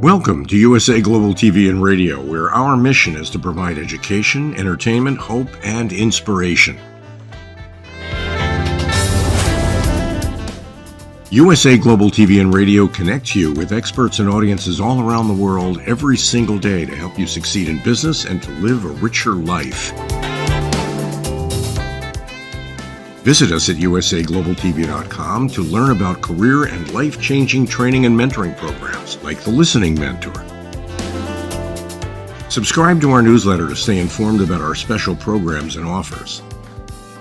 Welcome to USA Global TV and Radio, where our mission is to provide education, entertainment, hope, and inspiration. USA Global TV and Radio connects you with experts and audiences all around the world every single day to help you succeed in business and to live a richer life. Visit us at usaglobaltv.com to learn about career and life-changing training and mentoring programs like the Listening Mentor. Subscribe to our newsletter to stay informed about our special programs and offers.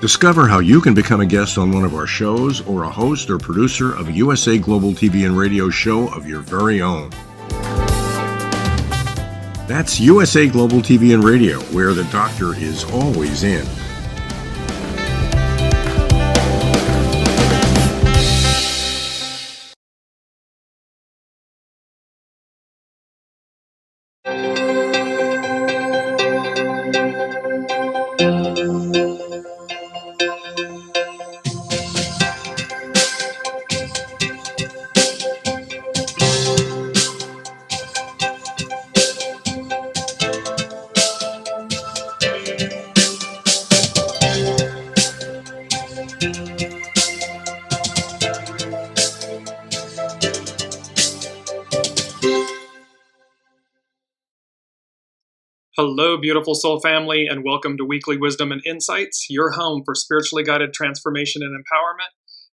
Discover how you can become a guest on one of our shows or a host or producer of a USA Global TV and Radio show of your very own. That's USA Global TV and Radio, where the doctor is always in. Hello, beautiful soul family, and welcome to Weekly Wisdom and Insights, your home for spiritually guided transformation and empowerment.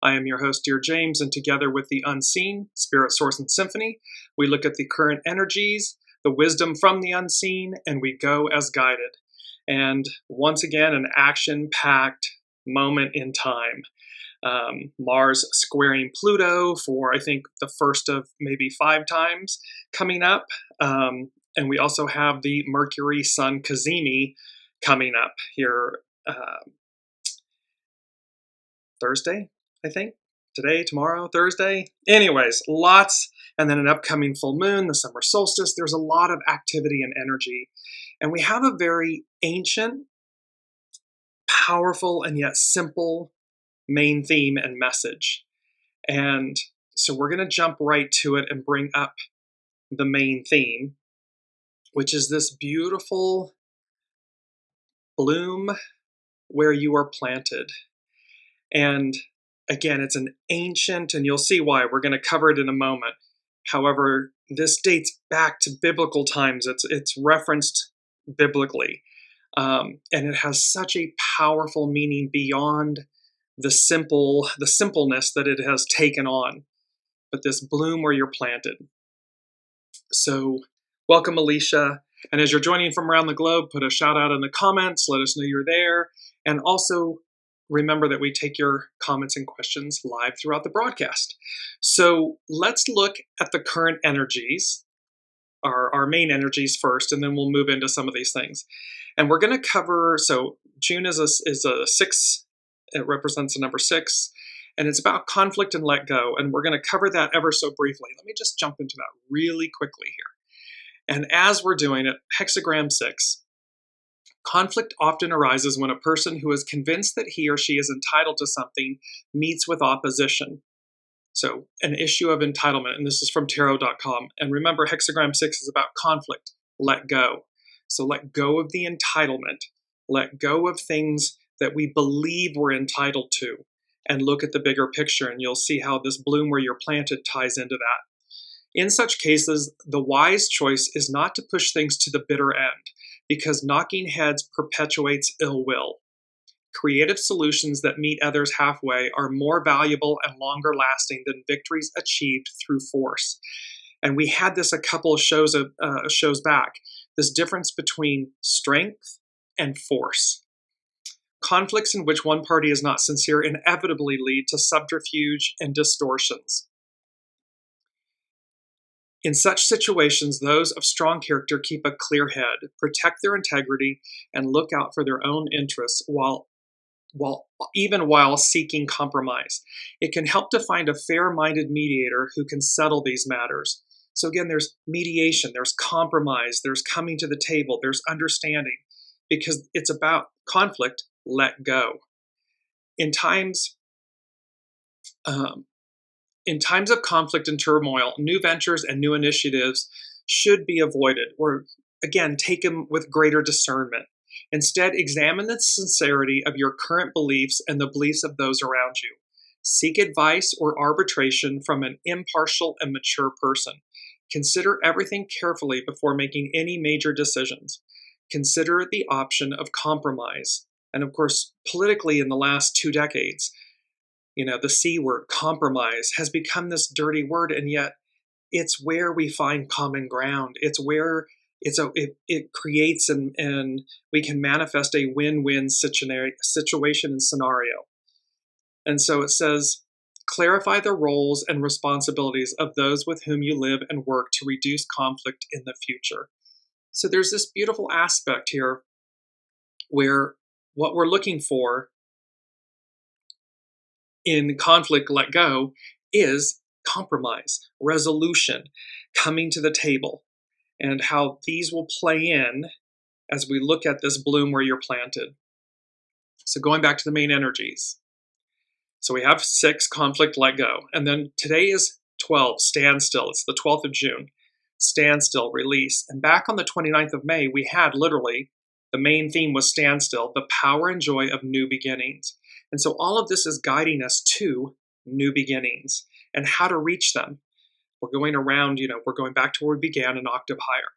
I am your host, Dearjames, and together with the unseen, Spirit, Source, and Symphony, we look at the current energies, the wisdom from the unseen, and we go as guided. And once again, an action-packed moment in time. Mars squaring Pluto for, I think, the first of maybe 5 times coming up. And we also have the Mercury Sun CAZIMI coming up here Thursday, I think. Today, tomorrow, Thursday. Anyways, lots. And then an upcoming full moon, the summer solstice. There's a lot of activity and energy. And we have a very ancient, powerful, and yet simple main theme and message. And so we're going to jump right to it and bring up the main theme, which is this beautiful bloom where you are planted. And again, it's an ancient, and you'll see why. We're going to cover it in a moment. However, this dates back to biblical times. It's referenced biblically. And it has such a powerful meaning beyond the simpleness that it has taken on. But this bloom where you're planted. So welcome, Alicia. And as you're joining from around the globe, put a shout out in the comments. Let us know you're there. And also remember that we take your comments and questions live throughout the broadcast. So let's look at the current energies, our main energies first, and then we'll move into some of these things. And we're going to cover, so June is a 6. It represents the number 6. And it's about conflict and let go. And we're going to cover that ever so briefly. Let me just jump into that really quickly here. And as we're doing it, hexagram 6, conflict often arises when a person who is convinced that he or she is entitled to something meets with opposition. So an issue of entitlement, and this is from tarot.com. And remember, hexagram 6 is about conflict, let go. So let go of the entitlement, let go of things that we believe we're entitled to, and look at the bigger picture, and you'll see how this bloom where you're planted ties into that. In such cases, the wise choice is not to push things to the bitter end, because knocking heads perpetuates ill will. Creative solutions that meet others halfway are more valuable and longer lasting than victories achieved through force. And we had this a couple of shows back, this difference between strength and force. Conflicts in which one party is not sincere inevitably lead to subterfuge and distortions. In such situations, those of strong character keep a clear head, protect their integrity, and look out for their own interests while seeking compromise. It can help to find a fair-minded mediator who can settle these matters. So again, there's mediation, there's compromise, there's coming to the table, there's understanding, because it's about conflict, let go. In times of conflict and turmoil, new ventures and new initiatives should be avoided, or again, taken with greater discernment. Instead, examine the sincerity of your current beliefs and the beliefs of those around you. Seek advice or arbitration from an impartial and mature person. Consider everything carefully before making any major decisions. Consider the option of compromise. And of course, politically in the last 2 decades, the C word, compromise, has become this dirty word, and yet it's where we find common ground. It's where it creates and we can manifest a win-win situation and scenario. And so it says, clarify the roles and responsibilities of those with whom you live and work to reduce conflict in the future. So there's this beautiful aspect here where what we're looking for in conflict let go is compromise, resolution, coming to the table, and how these will play in as we look at this bloom where you're planted. So going back to the main energies. So we have 6, conflict, let go. And then today is 12, standstill. It's the 12th of June. Standstill, release. And back on the 29th of May, we had literally, the main theme was standstill, the power and joy of new beginnings. And so all of this is guiding us to new beginnings and how to reach them. We're going around, we're going back to where we began, an octave higher.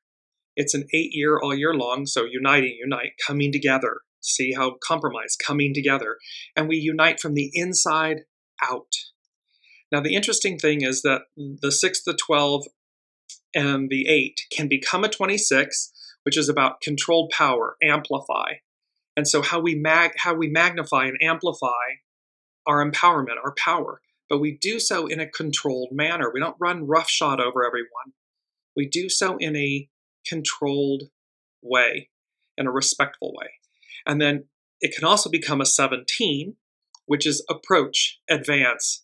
It's an 8-year, all year long. So unite, coming together. See how compromise, coming together. And we unite from the inside out. Now, the interesting thing is that the 6, the 12, and the 8 can become a 26, which is about controlled power, amplify. And so how we magnify and amplify our empowerment, our power. But we do so in a controlled manner. We don't run roughshod over everyone. We do so in a controlled way, in a respectful way. And then it can also become a 17, which is approach, advance.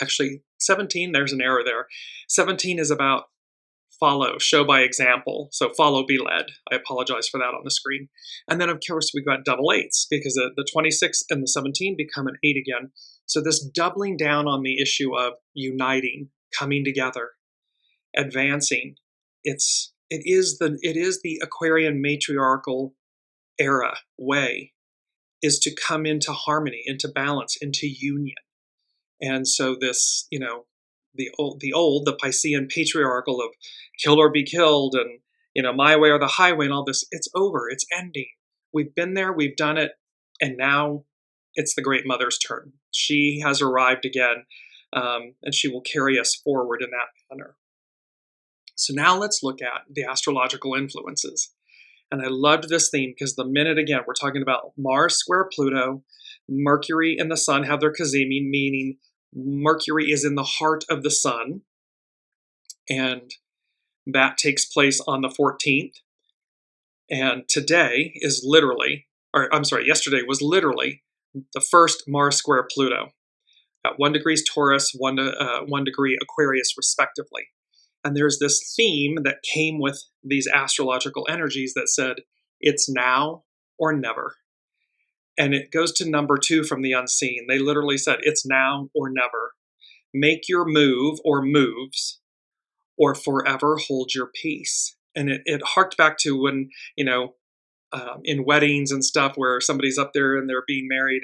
Actually, 17, there's an error there. 17 is about follow, show by example. So follow, be led. I apologize for that on the screen. And then, of course, we've got double 8s because the 26 and the 17 become an 8 again. So this doubling down on the issue of uniting, coming together, advancing. It is the Aquarian matriarchal era way, is to come into harmony, into balance, into union. And so this, the Piscean patriarchal of kill or be killed, and my way or the highway, and all this, it's over, it's ending. We've been there, we've done it, and now it's the Great Mother's turn. She has arrived again, and she will carry us forward in that manner. So now let's look at the astrological influences. And I loved this theme because the minute, again, we're talking about Mars square Pluto, Mercury and the Sun have their CAZIMI, meaning Mercury is in the heart of the Sun, and that takes place on the 14th. And today is yesterday was literally the first Mars square Pluto at 1 degree Taurus, 1 degree Aquarius, respectively. And there's this theme that came with these astrological energies that said, it's now or never. And it goes to number 2 from the unseen. They literally said, it's now or never. Make your move or moves, or forever hold your peace. And it harked back to when, in weddings and stuff where somebody's up there and they're being married,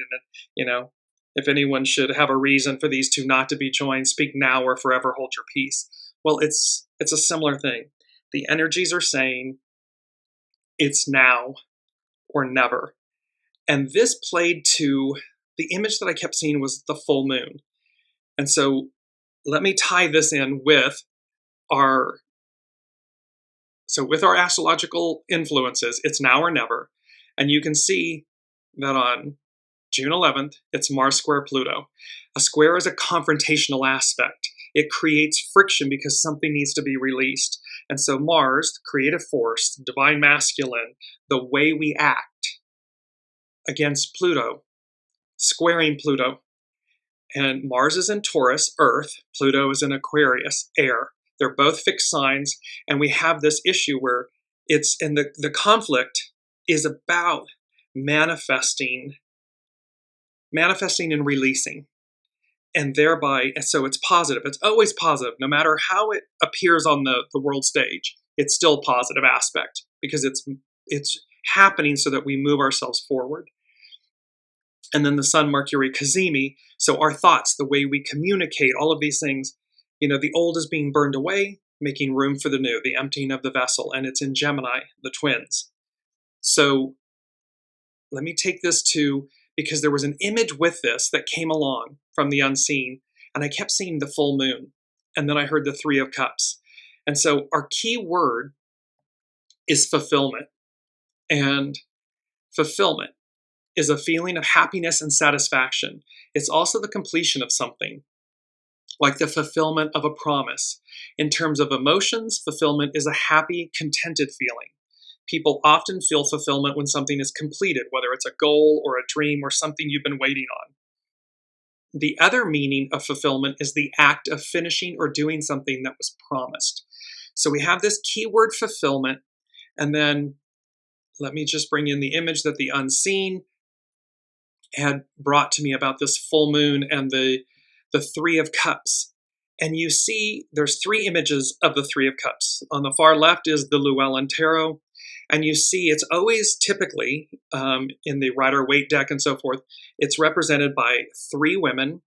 and, if anyone should have a reason for these two not to be joined, speak now or forever hold your peace. Well, it's a similar thing. The energies are saying it's now or never. And this played to the image that I kept seeing was the full moon. And so let me tie this in with our astrological influences. It's now or never. And you can see that on June 11th, it's Mars square Pluto. A square is a confrontational aspect. It creates friction because something needs to be released. And so Mars, creative force, divine masculine, the way we act against Pluto, squaring Pluto. And Mars is in Taurus, Earth. Pluto is in Aquarius, air. They're both fixed signs. And we have this issue where the conflict is about manifesting and releasing. And thereby, so it's positive. It's always positive. No matter how it appears on the world stage, it's still positive aspect because it's happening so that we move ourselves forward. And then the Sun, Mercury, CAZIMI, so our thoughts, the way we communicate, all of these things, the old is being burned away, making room for the new, the emptying of the vessel, and it's in Gemini, the twins. So let me take this to, because there was an image with this that came along from the unseen, and I kept seeing the full moon, and then I heard the Three of Cups. And so our key word is fulfillment. And fulfillment is a feeling of happiness and satisfaction. It's also the completion of something, like the fulfillment of a promise. In terms of emotions, fulfillment is a happy, contented feeling. People often feel fulfillment when something is completed, whether it's a goal or a dream or something you've been waiting on. The other meaning of fulfillment is the act of finishing or doing something that was promised. So we have this keyword fulfillment, and then let me just bring in the image that the unseen had brought to me about this full moon and the Three of Cups. And you see there's three images of the Three of Cups. On the far left is the Llewellyn Tarot. And you see it's always typically, in the Rider-Waite deck and so forth, it's represented by three women,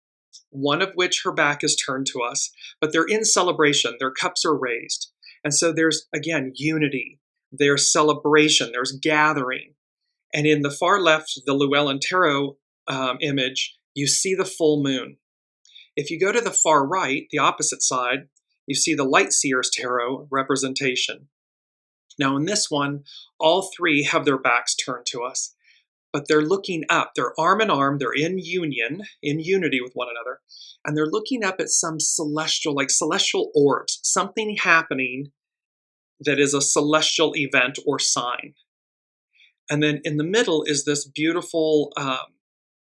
one of which her back is turned to us, but they're in celebration. Their cups are raised. And so there's, again, unity. There's celebration. There's gathering. And in the far left, the Llewellyn Tarot image, you see the full moon. If you go to the far right, the opposite side, you see the Light Seer's Tarot representation. Now in this one, all three have their backs turned to us, but they're looking up. They're arm in arm. They're in union, in unity with one another. And they're looking up at some celestial, like celestial orbs, something happening that is a celestial event or sign. And then in the middle is this beautiful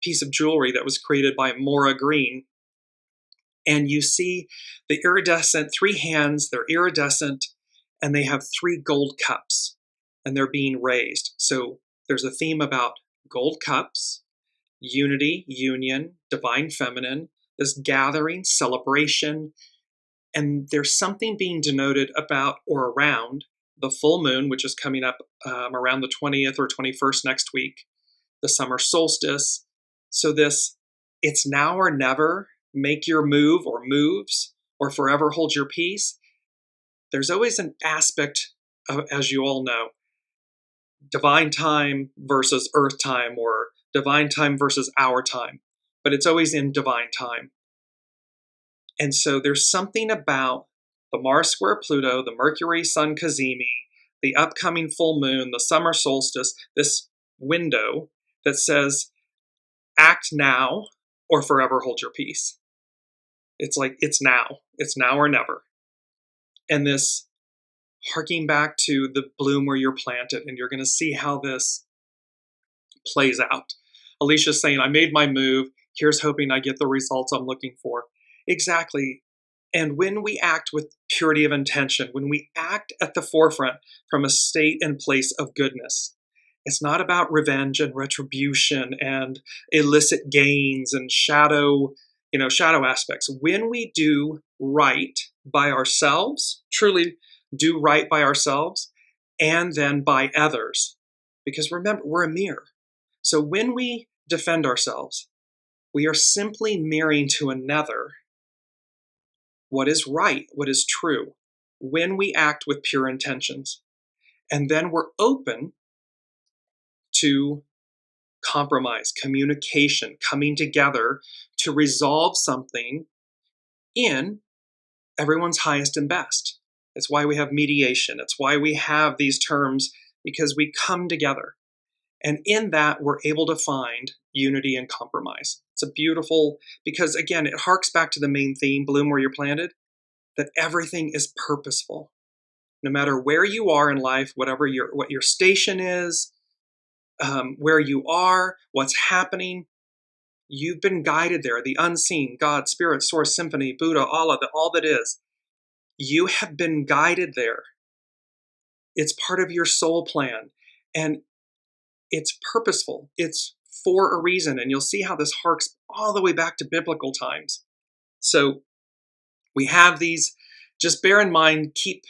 piece of jewelry that was created by Maura Green. And you see the iridescent, three hands, they're iridescent, and they have three gold cups, and they're being raised. So there's a theme about gold cups, unity, union, divine feminine, this gathering, celebration, and there's something being denoted about or around the full moon, which is coming up around the 20th or 21st next week, the summer solstice. So this, it's now or never, make your move or moves, or forever hold your peace. There's always an aspect of, as you all know, divine time versus earth time, or divine time versus our time, but it's always in divine time. And so there's something about the Mars square Pluto, the Mercury Sun CAZIMI, the upcoming full moon, the summer solstice, this window that says, act now or forever hold your peace. It's like, it's now or never. And this harking back to the bloom where you're planted, and you're going to see how this plays out. Alicia's saying, I made my move. Here's hoping I get the results I'm looking for. Exactly. And when we act with purity of intention, when we act at the forefront from a state and place of goodness, it's not about revenge and retribution and illicit gains and shadow aspects. When we do right by ourselves, truly do right by ourselves, and then by others, because remember, we're a mirror. So when we defend ourselves, we are simply mirroring to another what is right, what is true, when we act with pure intentions. And then we're open to compromise, communication, coming together to resolve something in everyone's highest and best. It's why we have mediation. It's why we have these terms, because we come together. And in that, we're able to find unity and compromise. It's a beautiful, because again, it harks back to the main theme, bloom where you're planted, that everything is purposeful. No matter where you are in life, what your station is, where you are, what's happening, you've been guided there. The unseen, God, Spirit, Source, Symphony, Buddha, Allah, all that is. You have been guided there. It's part of your soul plan. And it's purposeful. It's for a reason. And you'll see how this harks all the way back to biblical times. So we have these, just bear in mind, keep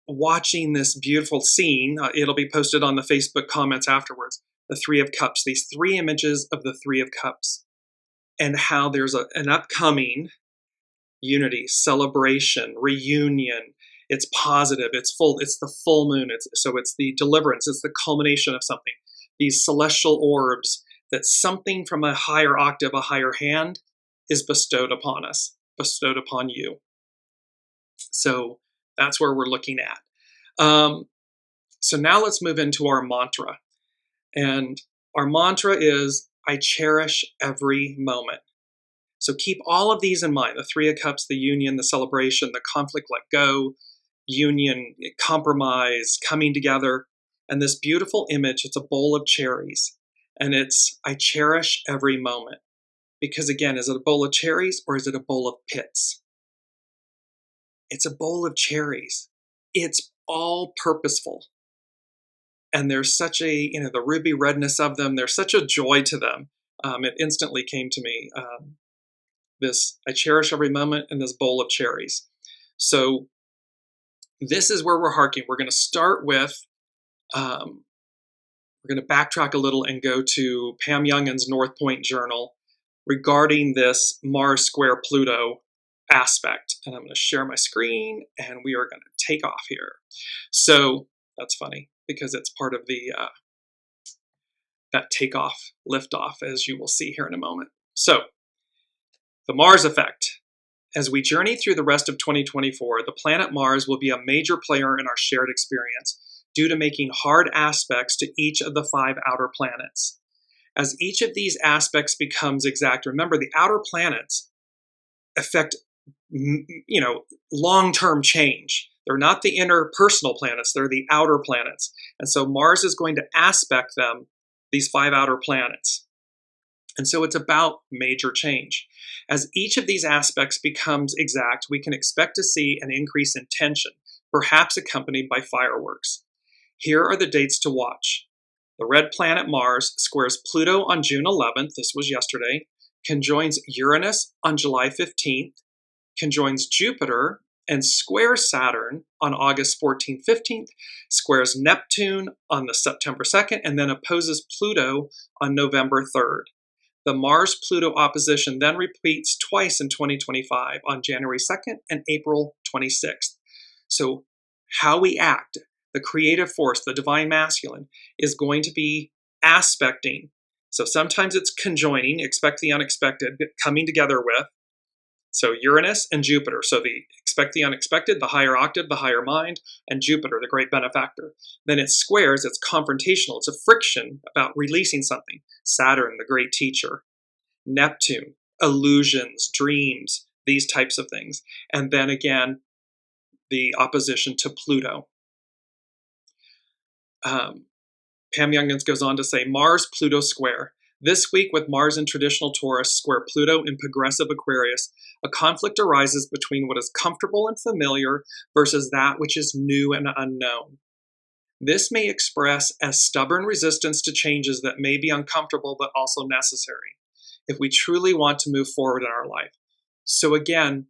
watching this beautiful scene. It'll be posted on the Facebook comments afterwards. The Three of Cups, these three images of the Three of Cups, and how there's an upcoming unity, celebration, reunion. It's positive, it's full, it's the full moon, it's the deliverance, it's the culmination of something. These celestial orbs, that something from a higher octave, a higher hand, is bestowed upon us, bestowed upon you. So that's where we're looking at. So now let's move into our mantra. And our mantra is, I cherish every moment. So keep all of these in mind: the Three of Cups, the union, the celebration, the conflict let go, union, compromise, coming together. And this beautiful image, it's a bowl of cherries. And it's, I cherish every moment. Because again, is it a bowl of cherries or is it a bowl of pits? It's a bowl of cherries. It's all purposeful. And there's such a, the ruby redness of them, there's such a joy to them. It instantly came to me, this, I cherish every moment, in this bowl of cherries. So this is where we're harking. We're going to start with, we're going to backtrack a little and go to Pam Youngin's North Point Journal regarding this Mars square Pluto aspect. And I'm going to share my screen and we are going to take off here. So that's funny because it's part of the that takeoff, liftoff, as you will see here in a moment. So the Mars effect. As we journey through the rest of 2024, the planet Mars will be a major player in our shared experience due to making hard aspects to each of the 5 outer planets. As each of these aspects becomes exact, remember the outer planets affect, long-term change. They're not the interpersonal planets, they're the outer planets. And so Mars is going to aspect them, these 5 outer planets. And so it's about major change. As each of these aspects becomes exact, we can expect to see an increase in tension, perhaps accompanied by fireworks. Here are the dates to watch. The red planet Mars squares Pluto on June 11th, this was yesterday, conjoins Uranus on July 15th, conjoins Jupiter and squares Saturn on August 14th, 15th, squares Neptune on the September 2nd, and then opposes Pluto on November 3rd. The Mars-Pluto opposition then repeats twice in 2025 on January 2nd and April 26th. So how we act, the creative force, the divine masculine, is going to be aspecting. So sometimes it's conjoining, expect the unexpected, coming together with. So Uranus and Jupiter. So the expect the unexpected, the higher octave, the higher mind, and Jupiter, the great benefactor. Then it squares, it's confrontational, it's a friction about releasing something. Saturn, the great teacher. Neptune, illusions, dreams, these types of things. And then again, the opposition to Pluto. Pam Youngins goes on to say, Mars-Pluto square. This week, with Mars in traditional Taurus square Pluto in progressive Aquarius, a conflict arises between what is comfortable and familiar versus that which is new and unknown. This may express as stubborn resistance to changes that may be uncomfortable but also necessary if we truly want to move forward in our life. So again,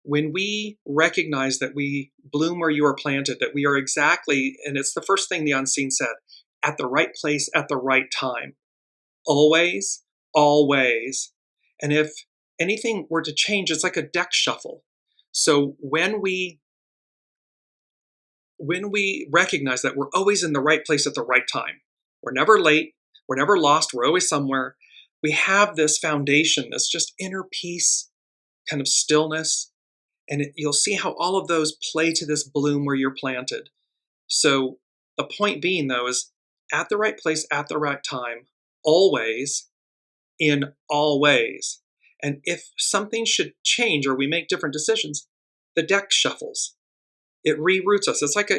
when we recognize that we bloom where you are planted, that we are exactly, and it's the first thing the unseen said, at the right place at the right time. Always, always. And if anything were to change, it's like a deck shuffle. So when we recognize that we're always in the right place at the right time, we're never late, we're never lost, we're always somewhere, we have this foundation, this just inner peace, kind of stillness, and you'll see how all of those play to this bloom where you're planted. So the point being, though, is at the right place at the right time, always, in all ways. And if something should change or we make different decisions, the deck shuffles. It reroutes us. It's like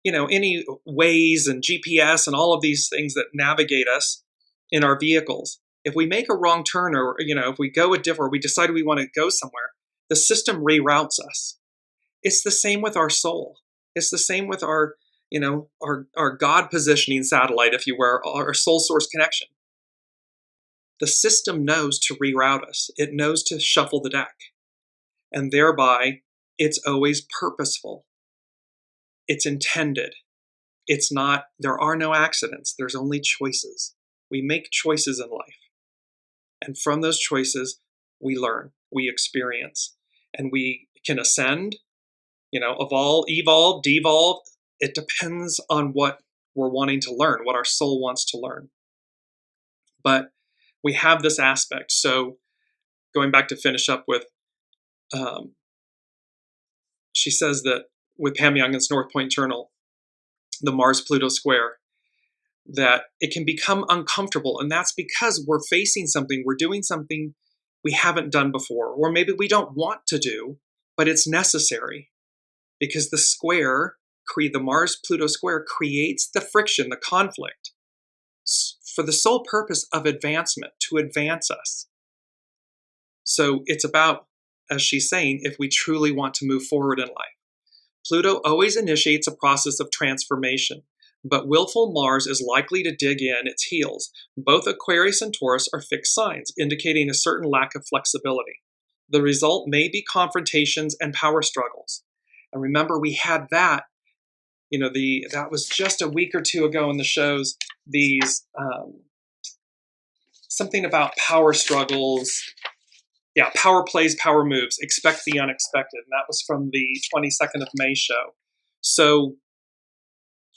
any Waze and GPS and all of these things that navigate us in our vehicles. If we make a wrong turn or if we go a different, or we decide we want to go somewhere, the system reroutes us. It's the same with our soul. It's the same with our our God positioning satellite, if you will, our soul source connection. The system knows to reroute us. It knows to shuffle the deck. And thereby, it's always purposeful. It's intended. It's not, there are no accidents. There's only choices. We make choices in life. And from those choices, we learn, we experience, and we can ascend, evolve, devolve. It depends on what we're wanting to learn, what our soul wants to learn. But we have this aspect. So going back to finish up with, she says that with Pam Youngin's North Point Journal, the Mars-Pluto square, that it can become uncomfortable. And that's because we're facing something, we're doing something we haven't done before, or maybe we don't want to do, but it's necessary. Because the square, the Mars-Pluto square, creates the friction, the conflict, for the sole purpose of advancement, to advance us. So it's about, as she's saying, if we truly want to move forward in life. Pluto always initiates a process of transformation, but willful Mars is likely to dig in its heels. Both Aquarius and Taurus are fixed signs, indicating a certain lack of flexibility. The result may be confrontations and power struggles. And remember, we had that, that was just a week or two ago in the shows, these, something about power struggles. Yeah, power plays, power moves, expect the unexpected. And that was from the 22nd of May show. So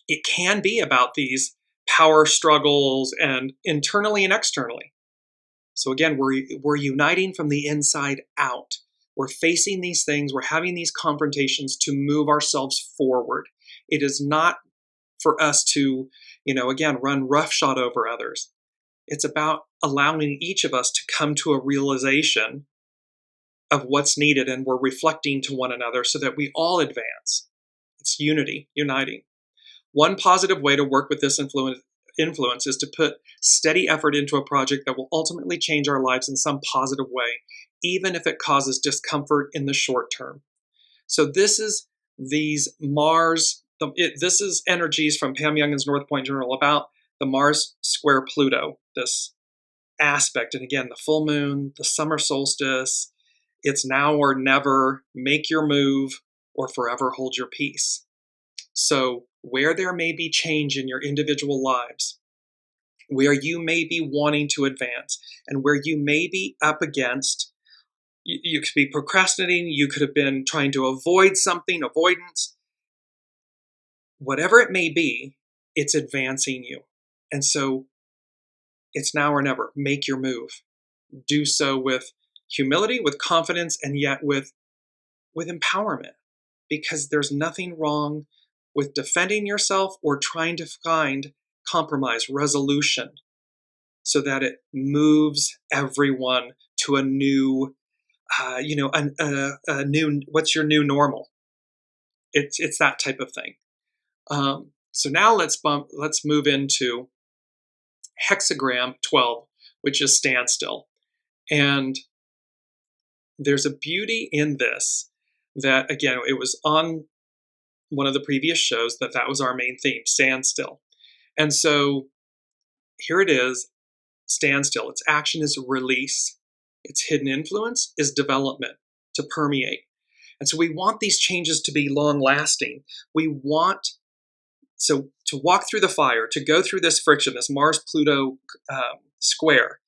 it can be about these power struggles, and internally and externally. So again, we're uniting from the inside out. We're facing these things. We're having these confrontations to move ourselves forward. It is not for us to, again, run roughshod over others. It's about allowing each of us to come to a realization of what's needed, and we're reflecting to one another so that we all advance. It's unity, uniting. One positive way to work with this influence is to put steady effort into a project that will ultimately change our lives in some positive way, even if it causes discomfort in the short term. So this is these Mars, this is energies from Pam Youngin's North Point Journal about the Mars square Pluto, this aspect. And again, the full moon, the summer solstice, it's now or never, make your move, or forever hold your peace. So where there may be change in your individual lives, where you may be wanting to advance, and where you may be up against, you could be procrastinating, you could have been trying to avoid something, avoidance, whatever it may be, it's advancing you. And so it's now or never. Make your move. Do so with humility, with confidence, and yet with empowerment, because there's nothing wrong with defending yourself or trying to find compromise, resolution, so that it moves everyone to a new, a new, what's your new normal? It's that type of thing. So now let's move into hexagram 12, which is standstill. And there's a beauty in this that, again, it was on one of the previous shows that was our main theme, standstill. And so here it is, standstill. Its action is release. Its hidden influence is development, to permeate. And so we want these changes to be long-lasting. We want, so to walk through the fire, to go through this friction, this Mars-Pluto square,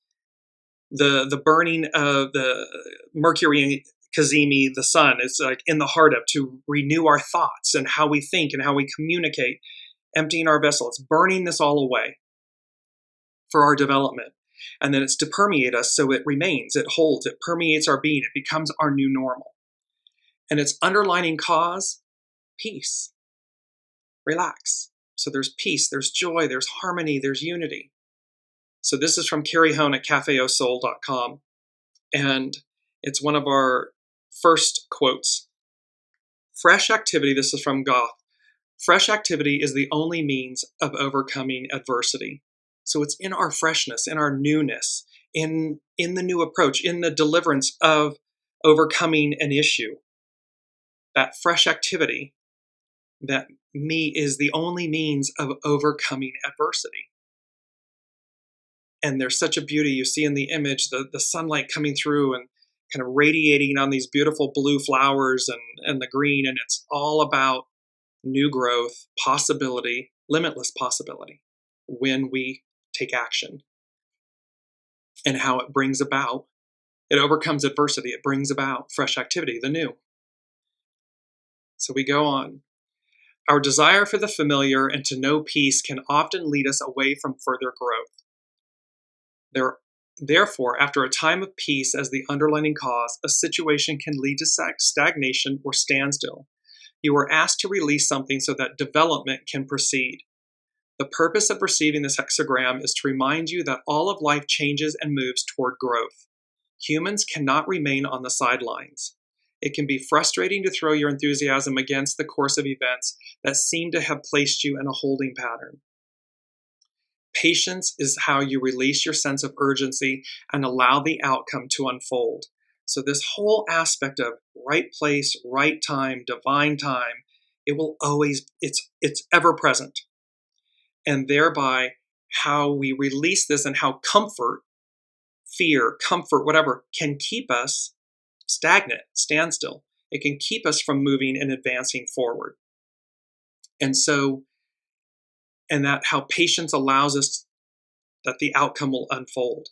the burning of the Mercury and CAZIMI, the sun, is like in the heart of, to renew our thoughts and how we think and how we communicate, emptying our vessel. It's burning this all away for our development. And then it's to permeate us so it remains, it holds, it permeates our being, it becomes our new normal. And its underlining cause, peace. Relax. So there's peace, there's joy, there's harmony, there's unity. So this is from Carrie Hone at cafeosoul.com. And it's one of our first quotes. Fresh activity, this is from Goff. Fresh activity is the only means of overcoming adversity. So it's in our freshness, in our newness, in the new approach, in the deliverance of overcoming an issue. That fresh activity that is the only means of overcoming adversity. And there's such a beauty you see in the image, the sunlight coming through and kind of radiating on these beautiful blue flowers and the green. And it's all about new growth, possibility, limitless possibility when we take action, and how it brings about, it overcomes adversity. It brings about fresh activity, the new. So we go on. Our desire for the familiar and to know peace can often lead us away from further growth. Therefore, after a time of peace as the underlying cause, a situation can lead to stagnation or standstill. You are asked to release something so that development can proceed. The purpose of receiving this hexagram is to remind you that all of life changes and moves toward growth. Humans cannot remain on the sidelines. It can be frustrating to throw your enthusiasm against the course of events that seem to have placed you in a holding pattern. Patience is how you release your sense of urgency and allow the outcome to unfold. So this whole aspect of right place, right time, divine time, it will always, it's ever present. And thereby how we release this and how comfort, fear, comfort, whatever, can keep us stagnant, standstill. It can keep us from moving and advancing forward. And so, and that how patience allows us that the outcome will unfold.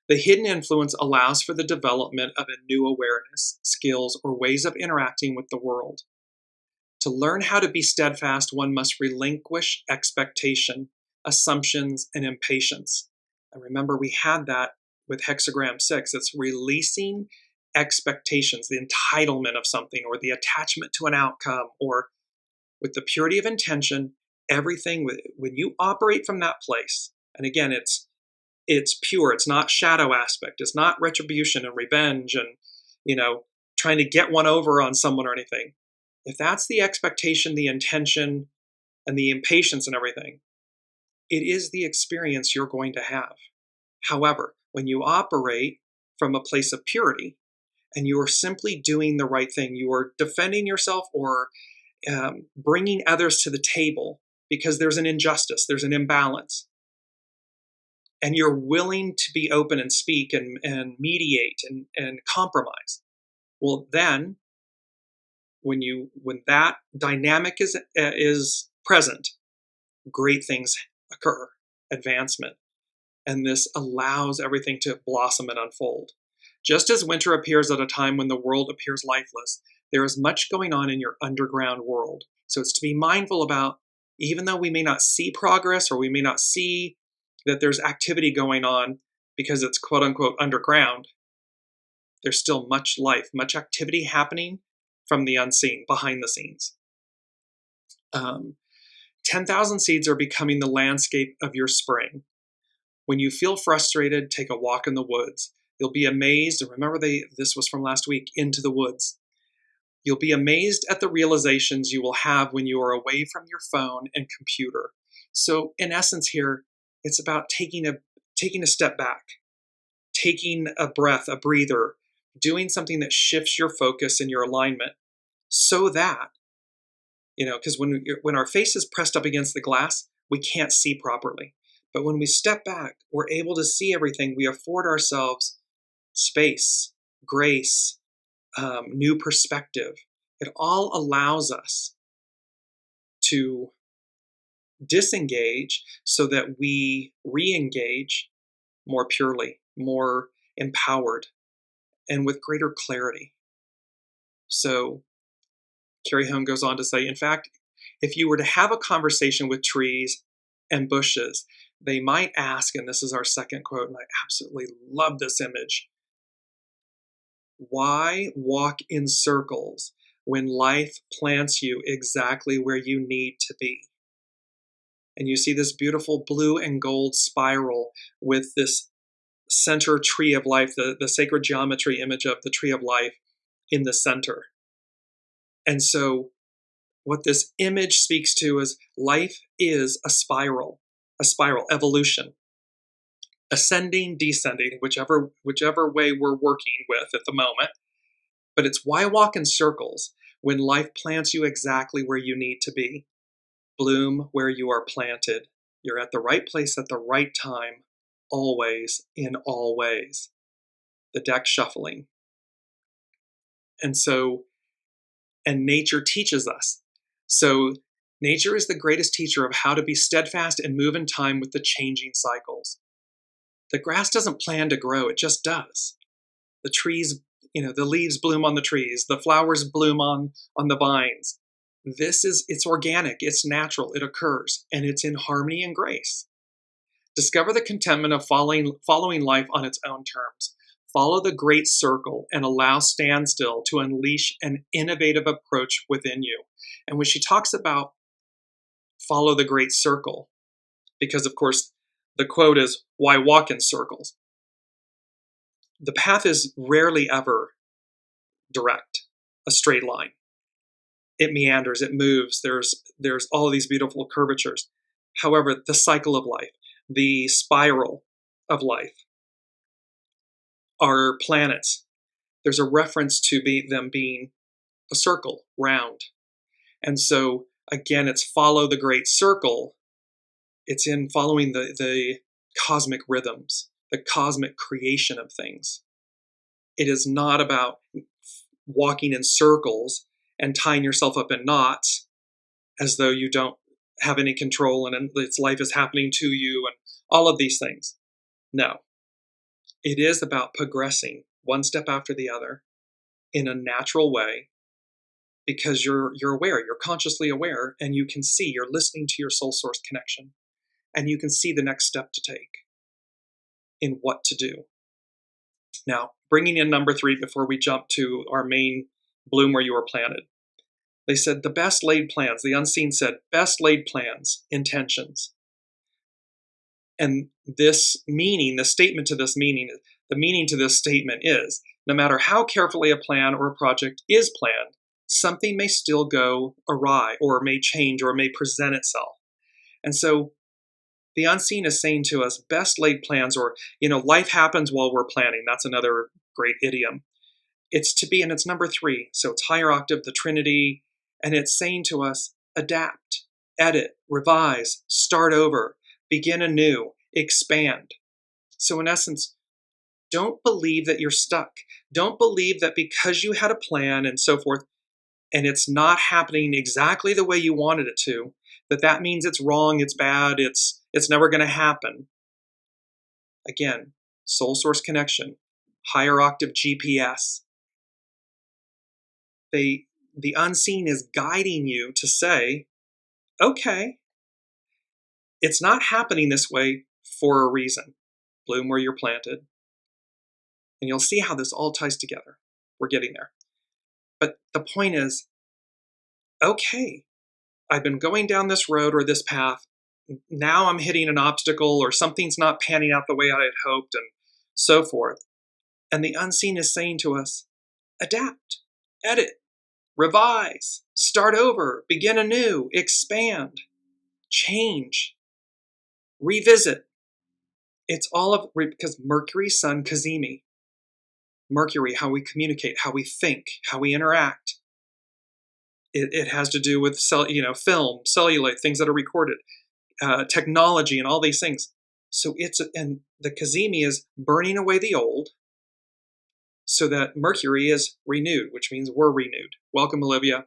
The hidden influence allows for the development of a new awareness, skills, or ways of interacting with the world. To learn how to be steadfast, one must relinquish expectation, assumptions, and impatience. And remember, we had that with hexagram 6. It's releasing expectations, the entitlement of something, or the attachment to an outcome, or with the purity of intention, everything, when you operate from that place, and again, it's pure, it's not shadow aspect, it's not retribution and revenge and, trying to get one over on someone or anything. If that's the expectation, the intention, and the impatience and everything, it is the experience you're going to have. However, when you operate from a place of purity and you are simply doing the right thing, you are defending yourself or bringing others to the table because there's an injustice, there's an imbalance, and you're willing to be open and speak and mediate and compromise, well, then when that dynamic is present, great things occur, advancement, and this allows everything to blossom and unfold. Just as winter appears at a time when the world appears lifeless, there is much going on in your underground world. So it's to be mindful about, even though we may not see progress or we may not see that there's activity going on because it's quote unquote underground, there's still much life, much activity happening from the unseen, behind the scenes. 10,000 seeds are becoming the landscape of your spring. When you feel frustrated, take a walk in the woods. You'll be amazed, and remember this was from last week, Into the Woods. You'll be amazed at the realizations you will have when you are away from your phone and computer. So in essence here, it's about taking a step back, taking a breath, a breather, doing something that shifts your focus and your alignment so that, because when our face is pressed up against the glass, we can't see properly. But when we step back, we're able to see everything. We afford ourselves space, grace, new perspective. It all allows us to disengage so that we re-engage more purely, more empowered, and with greater clarity. So Carrie Hone goes on to say, in fact, if you were to have a conversation with trees and bushes, they might ask, and this is our second quote, and I absolutely love this image, why walk in circles when life plants you exactly where you need to be? And you see this beautiful blue and gold spiral with this center tree of life, the sacred geometry image of the tree of life in the center. And so what this image speaks to is life is a spiral, evolution, ascending, descending, whichever way we're working with at the moment. But it's why walk in circles when life plants you exactly where you need to be. Bloom where you are planted. You're at the right place at the right time, always, in all ways. The deck shuffling. And nature teaches us. So nature is the greatest teacher of how to be steadfast and move in time with the changing cycles. The grass doesn't plan to grow, it just does. The trees, the leaves bloom on the trees, the flowers bloom on the vines. It's organic, it's natural, it occurs, and it's in harmony and grace. Discover the contentment of following life on its own terms. Follow the great circle and allow standstill to unleash an innovative approach within you. And when she talks about follow the great circle, because of course the quote is, why walk in circles? The path is rarely ever direct, a straight line. It meanders, it moves, there's all of these beautiful curvatures. However, the cycle of life, the spiral of life, our planets, there's a reference to them being a circle, round. And so, again, it's follow the great circle. It's in following the cosmic rhythms, the cosmic creation of things. It is not about walking in circles and tying yourself up in knots as though you don't have any control and its life is happening to you and all of these things. No. It is about progressing one step after the other in a natural way because you're aware, you're consciously aware, and you can see, you're listening to your soul source connection, and you can see the next step to take in what to do. Now, bringing in number 3 before we jump to our main bloom where you are planted. They said the best laid plans, the unseen said, best laid plans, intentions. And this meaning, the meaning to this statement is, no matter how carefully a plan or a project is planned, something may still go awry or may change or may present itself. And so the unseen is saying to us, best laid plans, or, life happens while we're planning. That's another great idiom. It's to be, and it's number 3. So it's higher octave, the Trinity, and it's saying to us, adapt, edit, revise, start over, begin anew, expand. So in essence, don't believe that you're stuck. Don't believe that because you had a plan and so forth, and it's not happening exactly the way you wanted it to, that means it's wrong, it's bad, it's never going to happen. Again, soul source connection, higher octave GPS. The unseen is guiding you to say, okay, it's not happening this way for a reason. Bloom where you're planted. And you'll see how this all ties together. We're getting there. But the point is, okay, I've been going down this road or this path. Now I'm hitting an obstacle or something's not panning out the way I had hoped and so forth. And the unseen is saying to us, adapt, edit, revise, start over, begin anew, expand, change, revisit. It's all of, because Mercury, Sun, CAZIMI. Mercury, how we communicate, how we think, how we interact. It has to do with film, cellulite, things that are recorded, technology, and all these things. So and the CAZIMI is burning away the old, so that Mercury is renewed, which means we're renewed. Welcome, Olivia.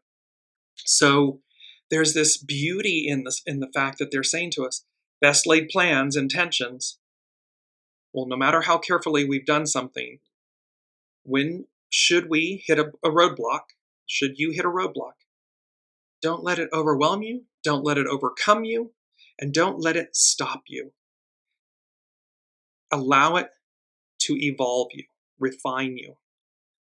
So there's this beauty in the fact that they're saying to us, best laid plans, intentions. Well, no matter how carefully we've done something, when should we hit a roadblock? Should you hit a roadblock? Don't let it overwhelm you. Don't let it overcome you. And don't let it stop you. Allow it to evolve you, refine you,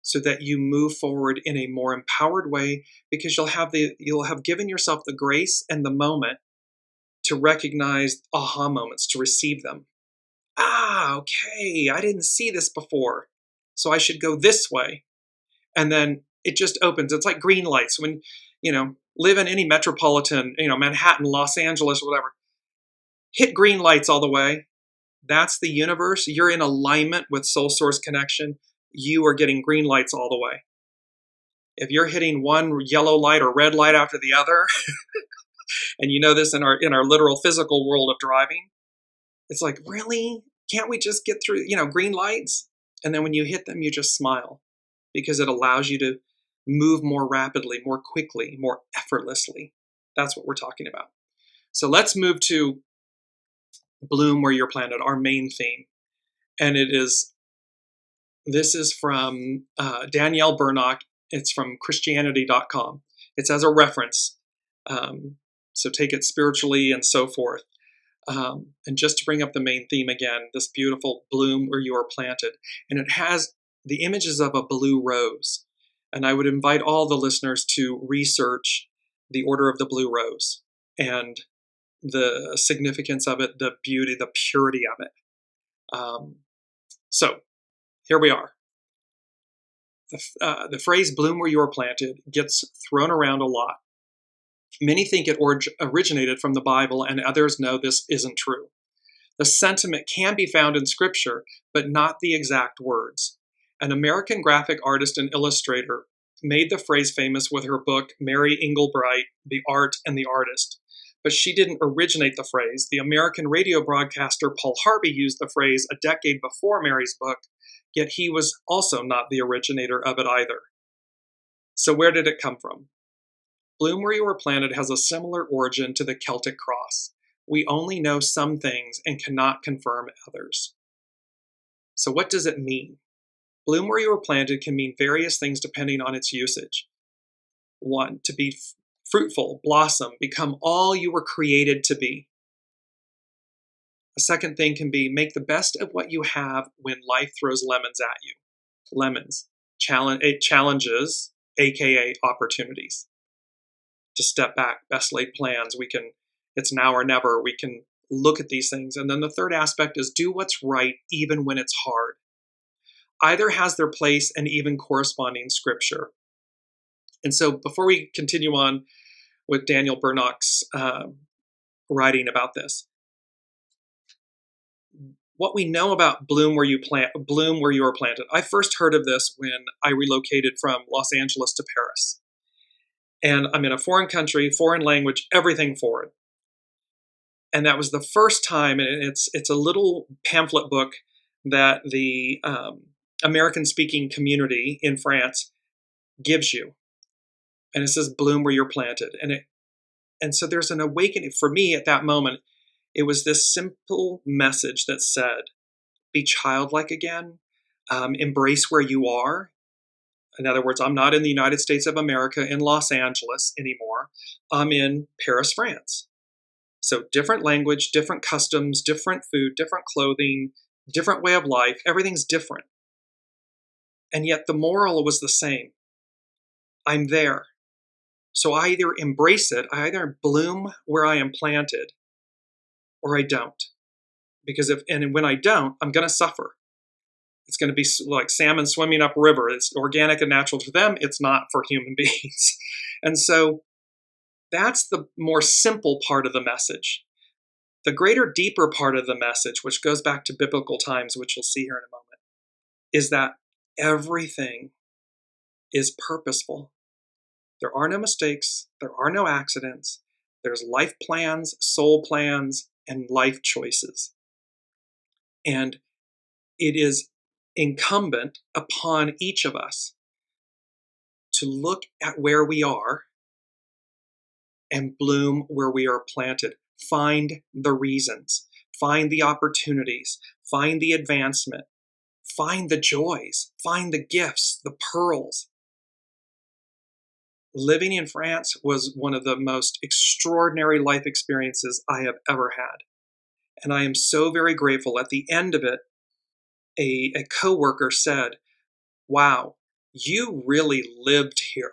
so that you move forward in a more empowered way, because you'll have given yourself the grace and the moment to recognize aha moments, to receive them. Okay, I didn't see this before, so I should go this way. And then it just opens. It's like green lights. When, live in any metropolitan, Manhattan, Los Angeles, or whatever, hit green lights all the way. That's the universe. You're in alignment with soul source connection. You are getting green lights all the way. If you're hitting one yellow light or red light after the other, And you know this in our literal physical world of driving. It's like, really? Can't we just get through, green lights? And then when you hit them, you just smile because it allows you to move more rapidly, more quickly, more effortlessly. That's what we're talking about. So let's move to Bloom Where You're Planted, our main theme. And this is from Danielle Burnock. It's from Christianity.com. It's as a reference. So take it spiritually and so forth. And just to bring up the main theme again, this beautiful bloom where you are planted. And it has the images of a blue rose. And I would invite all the listeners to research the order of the blue rose and the significance of it, the beauty, the purity of it. So here we are. The phrase bloom where you are planted gets thrown around a lot. Many think it originated from the Bible, and others know this isn't true. The sentiment can be found in Scripture, but not the exact words. An American graphic artist and illustrator made the phrase famous with her book, Mary Englebright, The Art and the Artist. But she didn't originate the phrase. The American radio broadcaster Paul Harvey used the phrase a decade before Mary's book, yet he was also not the originator of it either. So where did it come from? Bloom Where You Were Planted has a similar origin to the Celtic cross. We only know some things and cannot confirm others. So what does it mean? Bloom Where You Were Planted can mean various things depending on its usage. 1, to be fruitful, blossom, become all you were created to be. A second thing can be make the best of what you have when life throws lemons at you. Lemons, challenges, aka opportunities. To step back, best laid plans. It's now or never. We can look at these things. And then the third aspect is do what's right even when it's hard. Either has their place and even corresponding scripture. And so before we continue on with Danielle Burnock's writing about this, what we know about bloom where you are planted. I first heard of this when I relocated from Los Angeles to Paris. And I'm in a foreign country, foreign language, everything foreign. And that was the first time, and it's a little pamphlet book that the American-speaking community in France gives you. And it says, bloom where you're planted. And so there's an awakening. For me at that moment, it was this simple message that said, be childlike again, embrace where you are. In other words, I'm not in the United States of America in Los Angeles anymore. I'm in Paris, France. So different language, different customs, different food, different clothing, different way of life. Everything's different. And yet the moral was the same. I'm there. So I either embrace it, I either bloom where I am planted, or I don't. Because when I don't, I'm going to suffer. It's going to be like salmon swimming up a river. It's organic and natural to them. It's not for human beings. And so that's the more simple part of the message. The greater, deeper part of the message, which goes back to biblical times, which you'll see here in a moment, is that everything is purposeful. There are no mistakes. There are no accidents. There's life plans, soul plans, and life choices. And it is incumbent upon each of us to look at where we are and bloom where we are planted. Find the reasons, find the opportunities, find the advancement, find the joys, find the gifts, the pearls. Living in France was one of the most extraordinary life experiences I have ever had. And I am so very grateful. At the end of it, a coworker said, wow, you really lived here.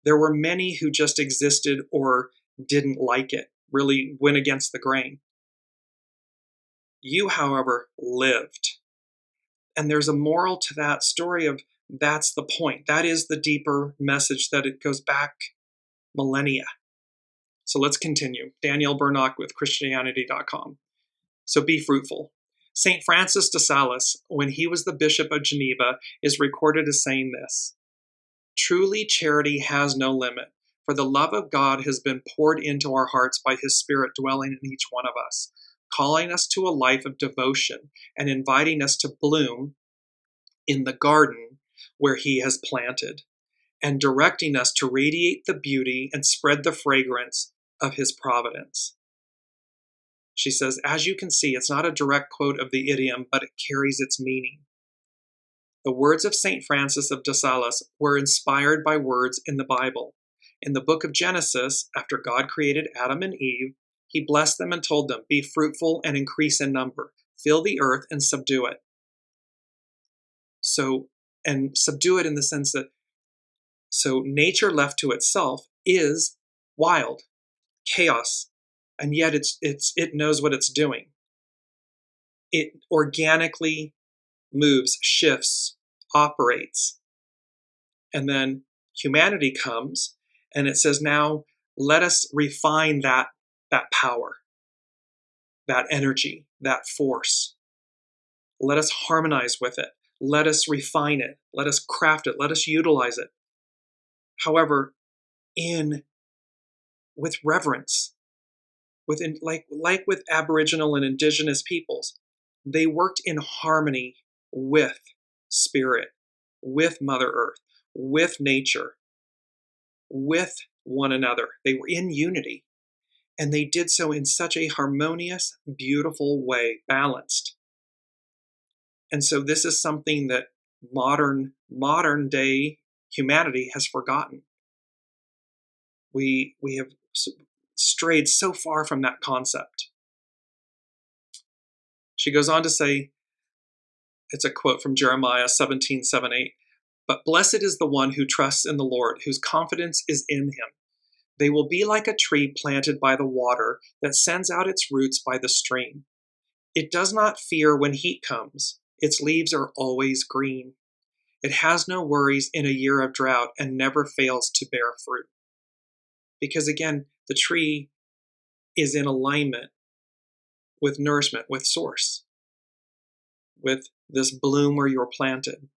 There were many who just existed or didn't like it, really went against the grain. You, however, lived. And there's a moral to that story of that's the point. That is the deeper message that it goes back millennia. So let's continue. Danielle Burnock with Christianity.com. So be fruitful. St. Francis de Sales, when he was the Bishop of Geneva, is recorded as saying this: truly, charity has no limit, For the love of God has been poured into our hearts by his Spirit dwelling in each one of us, calling us to a life of devotion and inviting us to bloom in the garden where he has planted, and directing us to radiate the beauty and spread the fragrance of his providence. She says, as you can see, it's not a direct quote of the idiom, but it carries its meaning. The words of St. Francis of de Sales were inspired by words in the Bible. In the book of Genesis, after God created Adam and Eve, he blessed them and told them, be fruitful and increase in number, fill the earth and subdue it. So, and subdue it in the sense that, so nature left to itself is wild, chaos, and yet it knows what it's doing. It organically moves, shifts, operates. And then humanity comes and it says, now let us refine that power, that energy, that force. Let us harmonize with it. Let us refine it. Let us craft it. Let us utilize it. However, with reverence, like with Aboriginal and Indigenous peoples, they worked in harmony with Spirit, with Mother Earth, with nature, with one another. They were in unity, and they did so in such a harmonious, beautiful way, balanced. And so this is something that modern day humanity has forgotten. We have strayed so far from that concept. She goes on to say, it's a quote from Jeremiah 17:7-8, but blessed is the one who trusts in the Lord, whose confidence is in him. They will be like a tree planted by the water that sends out its roots by the stream. It does not fear when heat comes. Its leaves are always green. It has no worries in a year of drought and never fails to bear fruit. Because again, the tree is in alignment with nourishment, with source, with this bloom where you're planted.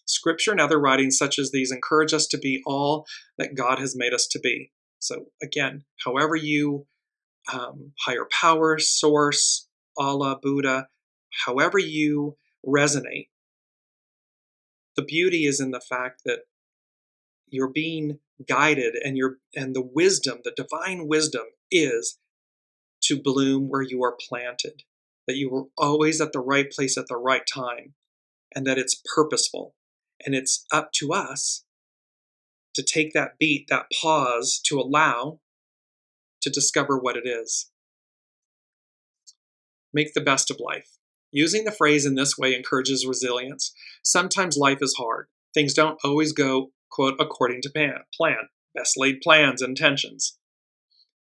Scripture and other writings such as these encourage us to be all that God has made us to be. So again, however you, higher power, source, Allah, Buddha, however you resonate, the beauty is in the fact that you're being guided, and the wisdom, the divine wisdom, is to bloom where you are planted, that you were always at the right place at the right time, and that it's purposeful. And it's up to us to take that beat, that pause, to allow to discover what it is. Make the best of life. Using the phrase in this way encourages resilience. Sometimes life is hard. Things don't always go, quote, according to plan. Best laid plans, intentions.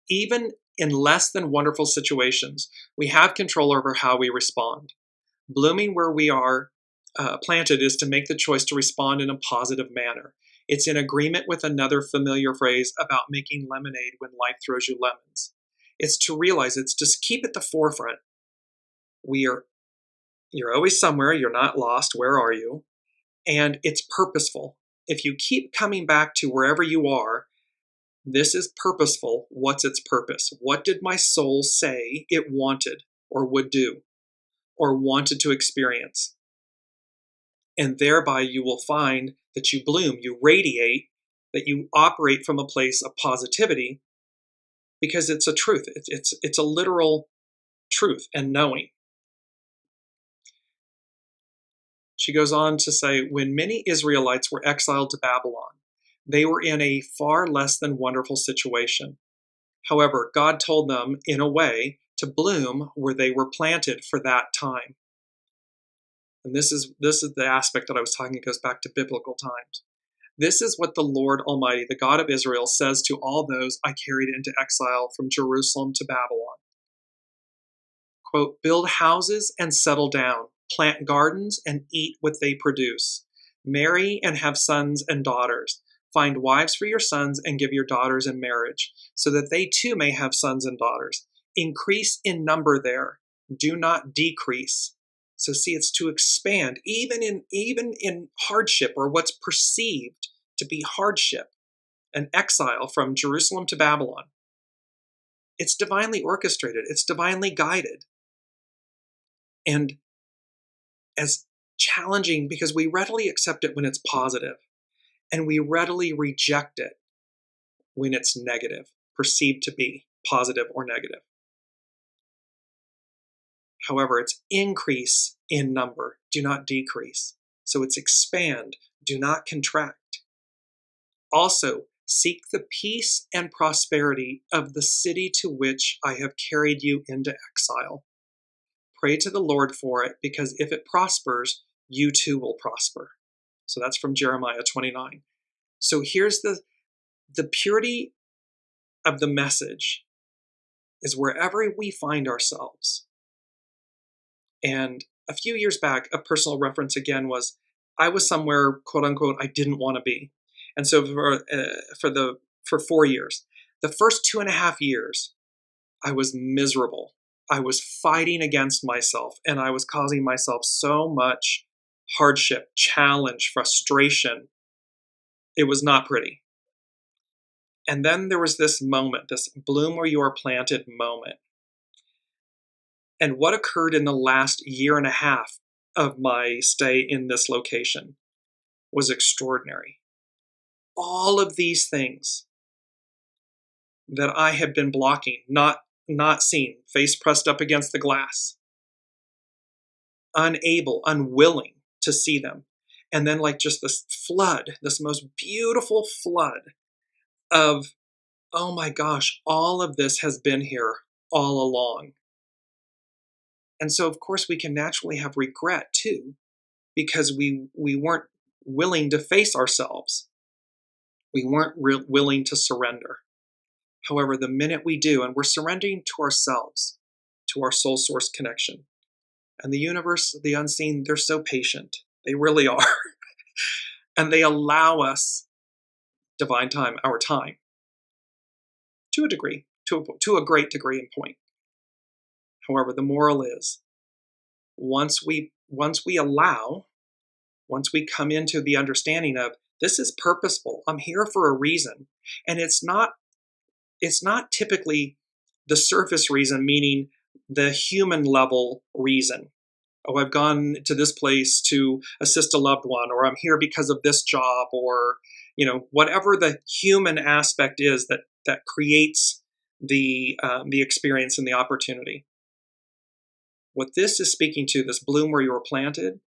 Even in less than wonderful situations, we have control over how we respond. Blooming where we are planted is to make the choice to respond in a positive manner. It's in agreement with another familiar phrase about making lemonade when life throws you lemons. It's to realize, it's just keep at the forefront. You're always somewhere, you're not lost, where are you? And it's purposeful. If you keep coming back to wherever you are, this is purposeful. What's its purpose? What did my soul say it wanted or would do or wanted to experience? And thereby you will find that you bloom, you radiate, that you operate from a place of positivity, because it's a truth. It's a literal truth and knowing. She goes on to say, when many Israelites were exiled to Babylon, they were in a far less than wonderful situation. However, God told them, in a way, to bloom where they were planted for that time. And this is the aspect that I was talking. It goes back to biblical times. This is what the Lord Almighty, the God of Israel, says to all those I carried into exile from Jerusalem to Babylon. Quote, build houses and settle down, plant gardens and eat what they produce. Marry and have sons and daughters. Find wives for your sons and give your daughters in marriage, so that they too may have sons and daughters. Increase in number there. Do not decrease. So see, it's to expand, even in hardship, or what's perceived to be hardship. an exile from Jerusalem to Babylon. It's divinely orchestrated. It's divinely guided. And as challenging, because we readily accept it when it's positive, and we readily reject it when it's negative, perceived to be positive or negative. However, it's increase in number, do not decrease. So it's expand, do not contract. Also, seek the peace and prosperity of the city to which I have carried you into exile. Pray to the Lord for it, because if it prospers, you too will prosper. So that's from Jeremiah 29. So here's the purity of the message is wherever we find ourselves. And a few years back, a personal reference again was, I was somewhere, quote unquote, I didn't want to be. And so for 4 years, the first 2.5 years, I was miserable. I was fighting against myself, and I was causing myself so much hardship, challenge, frustration. It was not pretty. And then there was this moment, this bloom where you are planted moment. And what occurred in the last 1.5 years of my stay in this location was extraordinary. All of these things that I had been blocking, not seen, face pressed up against the glass, unable, unwilling to see them. And then like just this flood, this most beautiful flood of, oh my gosh, all of this has been here all along. And so, of course, we can naturally have regret too, because we weren't willing to face ourselves. We weren't willing to surrender. However, the minute we do, and we're surrendering to ourselves, to our soul source connection, and the universe, the unseen, they're so patient. They really are. And they allow us divine time, our time, to a degree, to a great degree and point. However, the moral is, once we allow, once we come into the understanding of this is purposeful, I'm here for a reason, and it's not typically the surface reason, meaning the human level reason. Oh, I've gone to this place to assist a loved one, or I'm here because of this job, or whatever the human aspect is that creates the experience and the opportunity. What this is speaking to, this bloom where you were planted,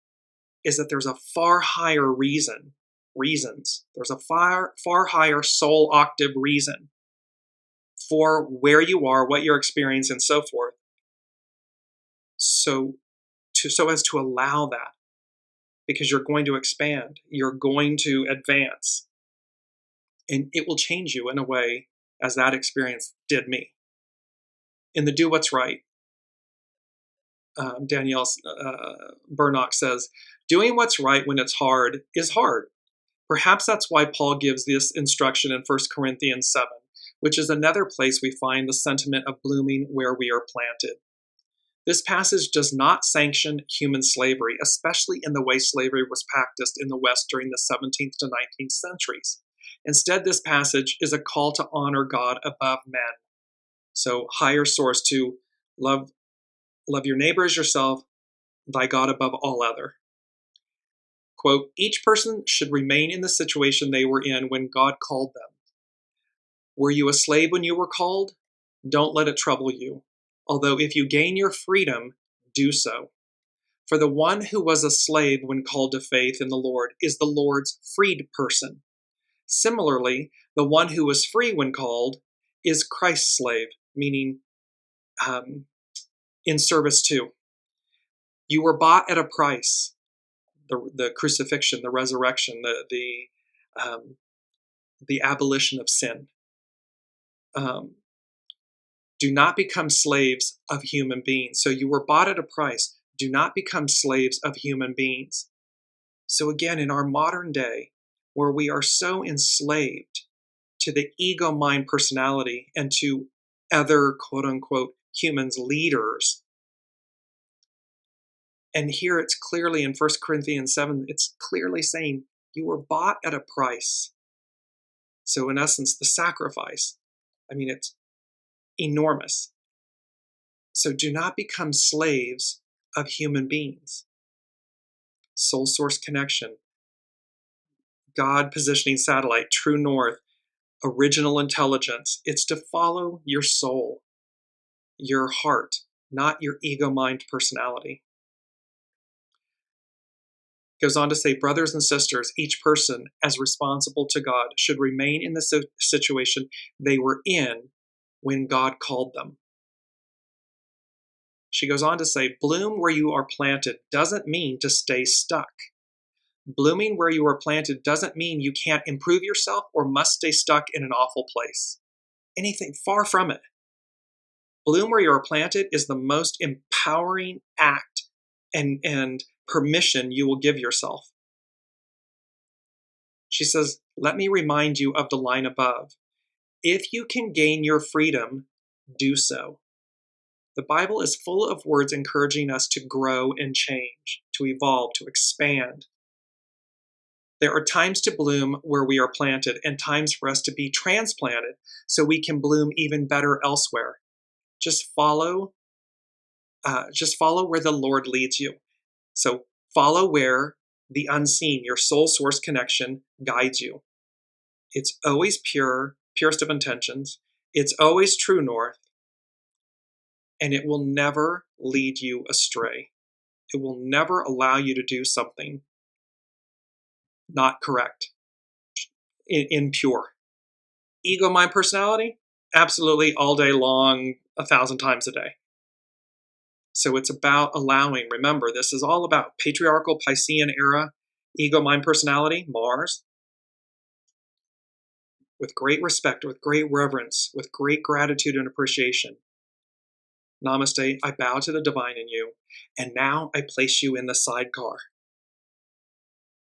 is that there's a far higher reasons. There's a far higher soul octave reason for where you are, what you're experiencing, and so forth. So as to allow that, because you're going to expand, you're going to advance, and it will change you in a way as that experience did me. In the Do What's Right, Danielle Burnock says, doing what's right when it's hard is hard. Perhaps that's why Paul gives this instruction in 1 Corinthians 7, which is another place we find the sentiment of blooming where we are planted. This passage does not sanction human slavery, especially in the way slavery was practiced in the West during the 17th to 19th centuries. Instead, this passage is a call to honor God above men. So, higher source, to love your neighbor as yourself, thy God above all other. Quote, each person should remain in the situation they were in when God called them. Were you a slave when you were called? Don't let it trouble you. Although if you gain your freedom, do so. For the one who was a slave when called to faith in the Lord is the Lord's freed person. Similarly, the one who was free when called is Christ's slave, meaning in service to. You were bought at a price. The crucifixion, the resurrection, the abolition of sin. Do not become slaves of human beings. So you were bought at a price. Do not become slaves of human beings. So again, in our modern day, where we are so enslaved to the ego, mind, personality, and to other quote unquote humans, leaders. And here it's clearly in 1 Corinthians 7, it's clearly saying you were bought at a price. So in essence, the sacrifice, it's enormous. So do not become slaves of human beings. Soul source connection, God positioning satellite, true north, original intelligence. It's to follow your soul, your heart, not your ego mind personality. Goes on to say, brothers and sisters, each person as responsible to God should remain in the situation they were in when God called them. She goes on to say, bloom where you are planted doesn't mean to stay stuck. Blooming where you are planted doesn't mean you can't improve yourself or must stay stuck in an awful place. Anything far from it. Bloom where you are planted is the most empowering act and permission you will give yourself. She says, let me remind you of the line above. If you can gain your freedom, do so. The Bible is full of words encouraging us to grow and change, to evolve, to expand. There are times to bloom where we are planted and times for us to be transplanted so we can bloom even better elsewhere. Just follow where the Lord leads you. So follow where the unseen, your soul source connection, guides you. It's always pure, purest of intentions. It's always true north. And it will never lead you astray. It will never allow you to do something not correct, impure. Ego, mind, personality? Absolutely all day long, 1,000 times a day. So it's about allowing, remember, this is all about patriarchal Piscean era, ego, mind, personality, Mars, with great respect, with great reverence, with great gratitude and appreciation. Namaste, I bow to the divine in you, and now I place you in the sidecar.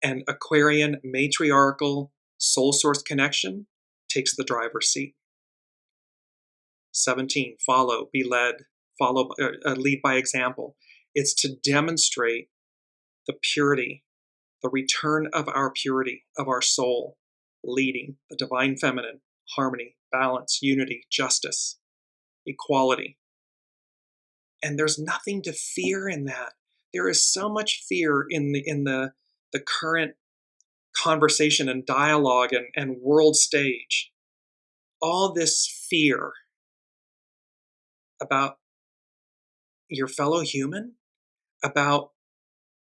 And Aquarian matriarchal soul source connection takes the driver's seat. 17, follow, be led, lead by example. It's to demonstrate the purity, the return of our purity, of our soul, leading the divine feminine, harmony, balance, unity, justice, equality. And there's nothing to fear in that. There is so much fear in the current conversation and dialogue and world stage. All this fear about your fellow human, about,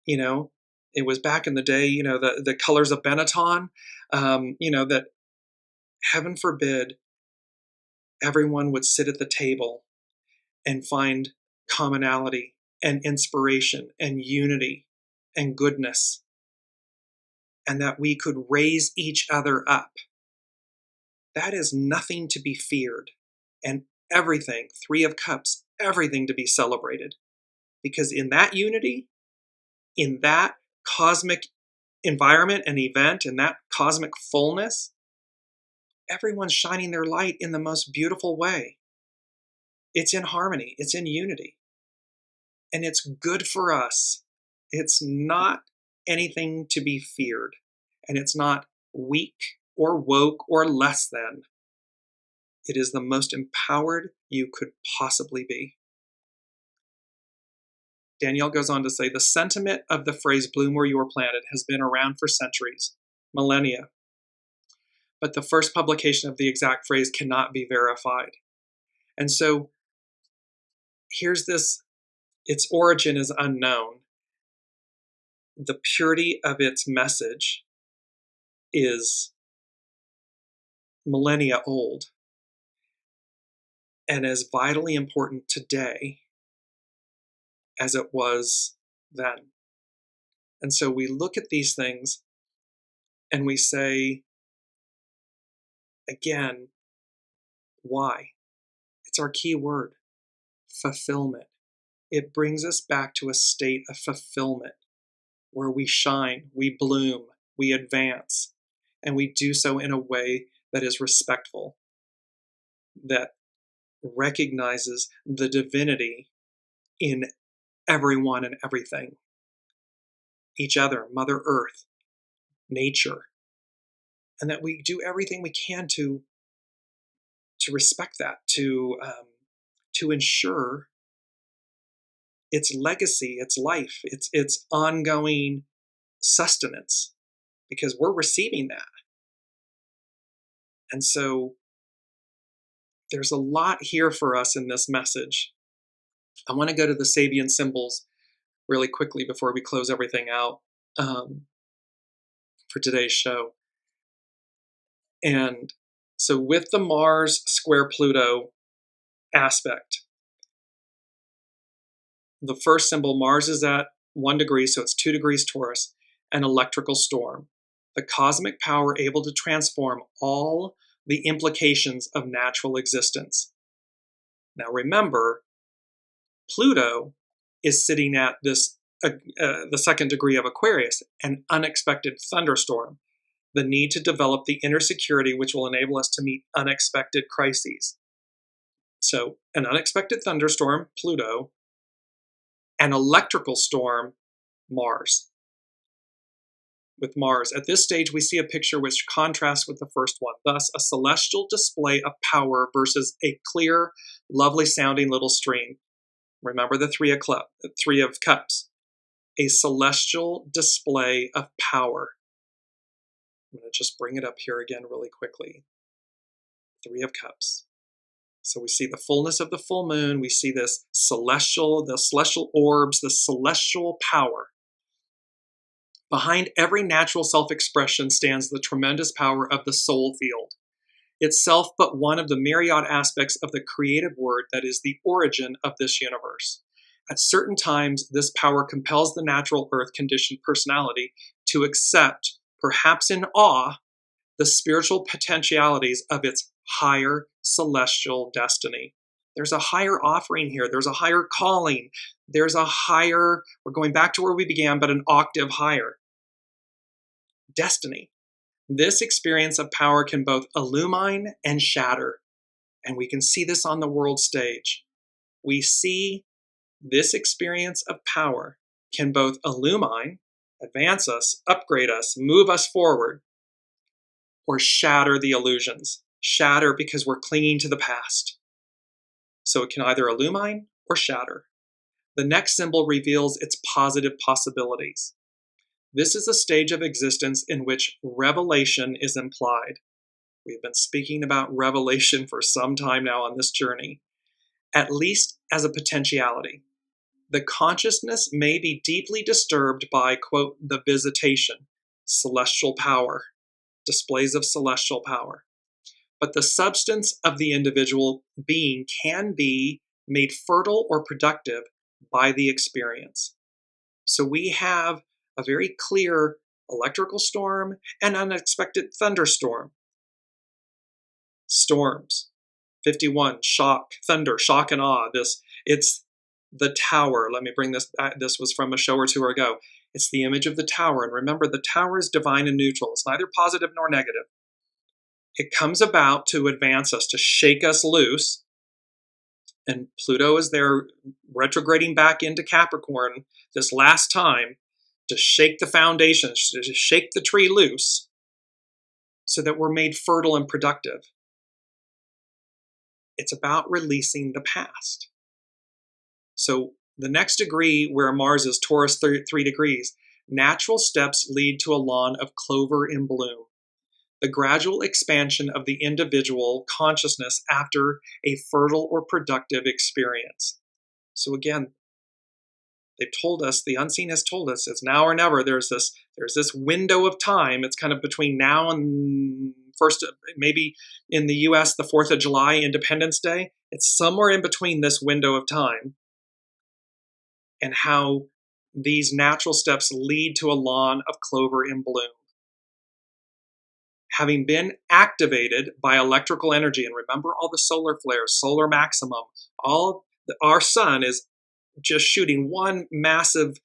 it was back in the day, the colors of Benetton, that heaven forbid everyone would sit at the table and find commonality and inspiration and unity and goodness, and that we could raise each other up. That is nothing to be feared, and everything, Three of Cups, everything to be celebrated. Because in that unity, in that cosmic environment and event, in that cosmic fullness, everyone's shining their light in the most beautiful way. It's in harmony, it's in unity. And it's good for us. It's not anything to be feared. And it's not weak or woke or less than. It is the most empowered you could possibly be. Danielle goes on to say, the sentiment of the phrase bloom where you are planted has been around for centuries, millennia. But the first publication of the exact phrase cannot be verified. And so here's this, its origin is unknown. The purity of its message is millennia old and as vitally important today as it was then. And so we look at these things and we say, again, why? It's our key word, fulfillment. It brings us back to a state of fulfillment where we shine, we bloom, we advance, and we do so in a way that is respectful, that recognizes the divinity in everyone and everything. Each other, Mother Earth, nature, and that we do everything we can to respect that, to ensure its legacy, its life, its ongoing sustenance, because we're receiving that. And so there's a lot here for us in this message. I want to go to the Sabian symbols really quickly before we close everything out for today's show. And so with the Mars square Pluto aspect, the first symbol, Mars is at 1 degree, so it's 2 degrees Taurus, an electrical storm. The cosmic power able to transform all the implications of natural existence. Now remember, Pluto is sitting at this the 2nd degree of Aquarius, an unexpected thunderstorm, the need to develop the inner security which will enable us to meet unexpected crises. So an unexpected thunderstorm, Pluto, an electrical storm, Mars. With Mars, at this stage, we see a picture which contrasts with the first one. Thus, a celestial display of power versus a clear, lovely sounding little stream. Remember the Three of Cups. A celestial display of power. I'm going to just bring it up here again really quickly. Three of Cups. So we see the fullness of the full moon. We see the celestial orbs, the celestial power. Behind every natural self-expression stands the tremendous power of the soul field, itself but one of the myriad aspects of the creative word that is the origin of this universe. At certain times, this power compels the natural earth-conditioned personality to accept, perhaps in awe, the spiritual potentialities of its higher celestial destiny. There's a higher offering here. There's a higher calling. There's a higher, we're going back to where we began, but an octave higher. Destiny. This experience of power can both illumine and shatter. And we can see this on the world stage. We see this experience of power can both illumine, advance us, upgrade us, move us forward, or shatter the illusions. Shatter because we're clinging to the past. So it can either illumine or shatter. The next symbol reveals its positive possibilities. This is a stage of existence in which revelation is implied. We've been speaking about revelation for some time now on this journey, at least as a potentiality. The consciousness may be deeply disturbed by, quote, the visitation, celestial power, displays of celestial power. But the substance of the individual being can be made fertile or productive by the experience. So we have a very clear electrical storm and unexpected thunderstorm. Storms. 51, shock, thunder, shock and awe. It's the tower. Let me bring this back. This was from a show or two ago. It's the image of the tower. And remember, the tower is divine and neutral. It's neither positive nor negative. It comes about to advance us, to shake us loose. And Pluto is there retrograding back into Capricorn this last time to shake the foundations, to shake the tree loose so that we're made fertile and productive. It's about releasing the past. So the next degree where Mars is Taurus 3 degrees, natural steps lead to a lawn of clover in bloom. The gradual expansion of the individual consciousness after a fertile or productive experience. So again, they've told us, the unseen has told us, it's now or never. There's this window of time. It's kind of between now and maybe in the US, the 4th of July, Independence Day. It's somewhere in between this window of time and how these natural steps lead to a lawn of clover in bloom. Having been activated by electrical energy, and remember all the solar flares, solar maximum, our sun is just shooting one massive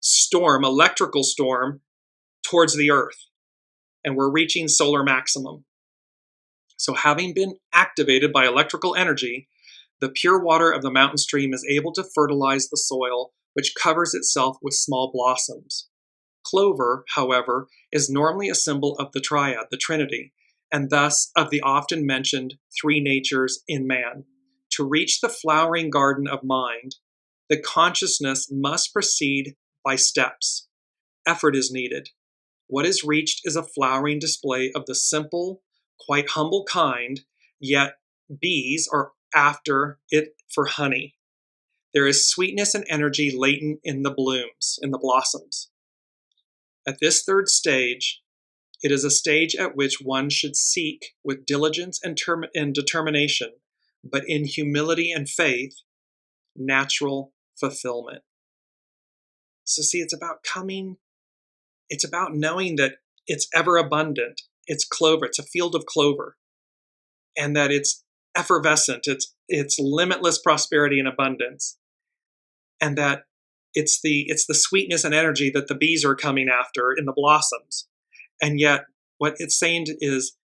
storm, electrical storm, towards the earth. And we're reaching solar maximum. So having been activated by electrical energy, the pure water of the mountain stream is able to fertilize the soil, which covers itself with small blossoms. Clover, however, is normally a symbol of the triad, the Trinity, and thus of the often mentioned three natures in man. To reach the flowering garden of mind, the consciousness must proceed by steps. Effort is needed. What is reached is a flowering display of the simple, quite humble kind, yet bees are after it for honey. There is sweetness and energy latent in the blooms, in the blossoms. At this third stage, it is a stage at which one should seek with diligence and determination, but in humility and faith, natural fulfillment. So see, it's about knowing that it's ever abundant. It's clover, it's a field of clover, and that it's effervescent, it's limitless prosperity and abundance, and that it's the sweetness and energy that the bees are coming after in the blossoms. And yet what it's saying is,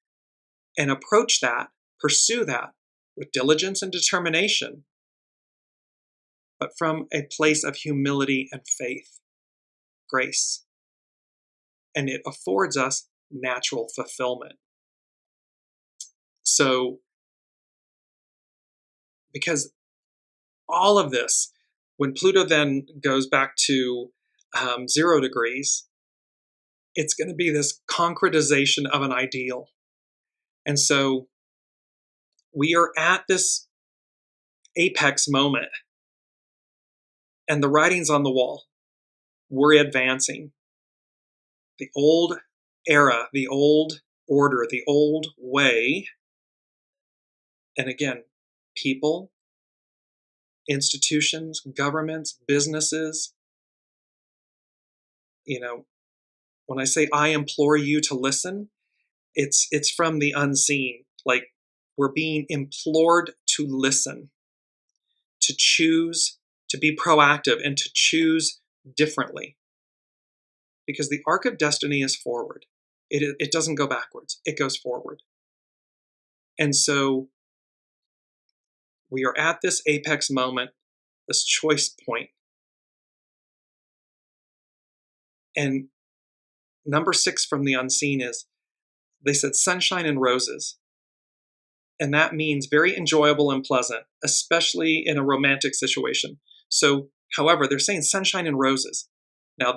and approach that, pursue that with diligence and determination, but from a place of humility and faith, grace. And it affords us natural fulfillment. So, because all of this, when Pluto then goes back to 0 degrees, it's going to be this concretization of an ideal. And so we are at this apex moment, and the writing's on the wall. We're advancing. The old era, the old order, the old way, and again, people, institutions, governments, businesses, when I say I implore you to listen, it's from the unseen. Like, we're being implored to listen, to choose, to be proactive, and to choose differently. Because the arc of destiny is forward. It doesn't go backwards. It goes forward. And so we are at this apex moment, this choice point. And number 6 from the unseen is, they said sunshine and roses. And that means very enjoyable and pleasant, especially in a romantic situation. So, however, they're saying sunshine and roses. Now,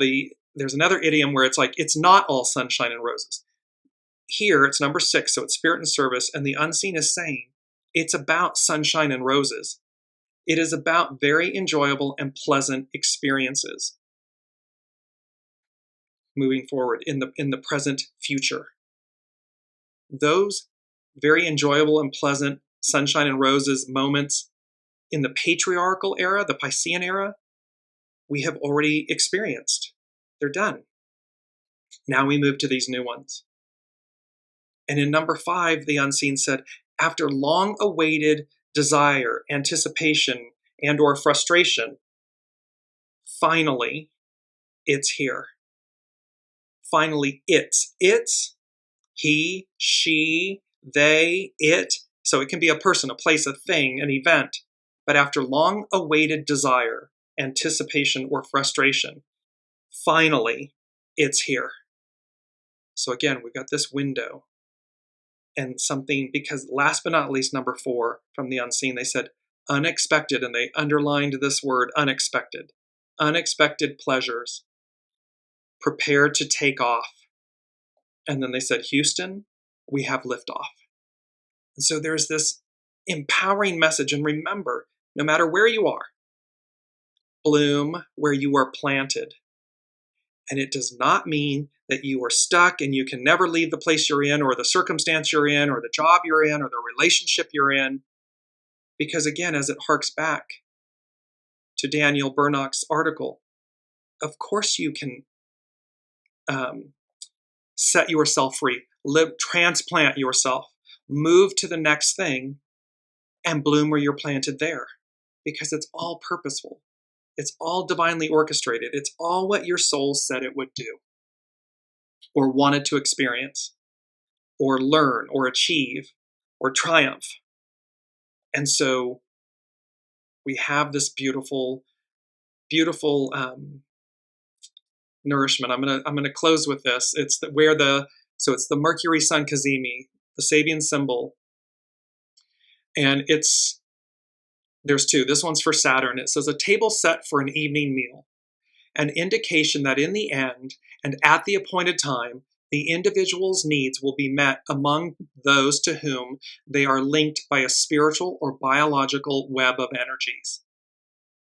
there's another idiom where it's like, it's not all sunshine and roses. Here, it's number 6, so it's spirit and service, and the unseen is saying, it's about sunshine and roses. It is about very enjoyable and pleasant experiences moving forward in the present future. Those very enjoyable and pleasant sunshine and roses moments in the patriarchal era, the Piscean era, we have already experienced. They're done. Now we move to these new ones. And in number 5, the unseen said, after long-awaited desire, anticipation, and or frustration, finally, it's here. Finally, it's he, she, they, it. So it can be a person, a place, a thing, an event. But after long-awaited desire, anticipation, or frustration, finally, it's here. So again, we've got this window. And something, because last but not least, number 4 from the unseen, they said unexpected, and they underlined this word unexpected. Unexpected pleasures. Prepared to take off. And then they said, Houston, we have liftoff. And so there's this empowering message. And remember, no matter where you are, bloom where you are planted. And it does not mean that you are stuck and you can never leave the place you're in, or the circumstance you're in, or the job you're in, or the relationship you're in. Because again, as it harks back to Daniel Burnock's article, of course you can set yourself free, transplant yourself, move to the next thing, and bloom where you're planted there. Because it's all purposeful. It's all divinely orchestrated. It's all what your soul said it would do, or wanted to experience, or learn, or achieve, or triumph. And so we have this beautiful, beautiful nourishment. I'm gonna close with this. It's the Mercury Sun CAZIMI, the Sabian symbol, and there's two. This one's for Saturn. It says a table set for an evening meal, an indication that in the end and at the appointed time, the individual's needs will be met among those to whom they are linked by a spiritual or biological web of energies.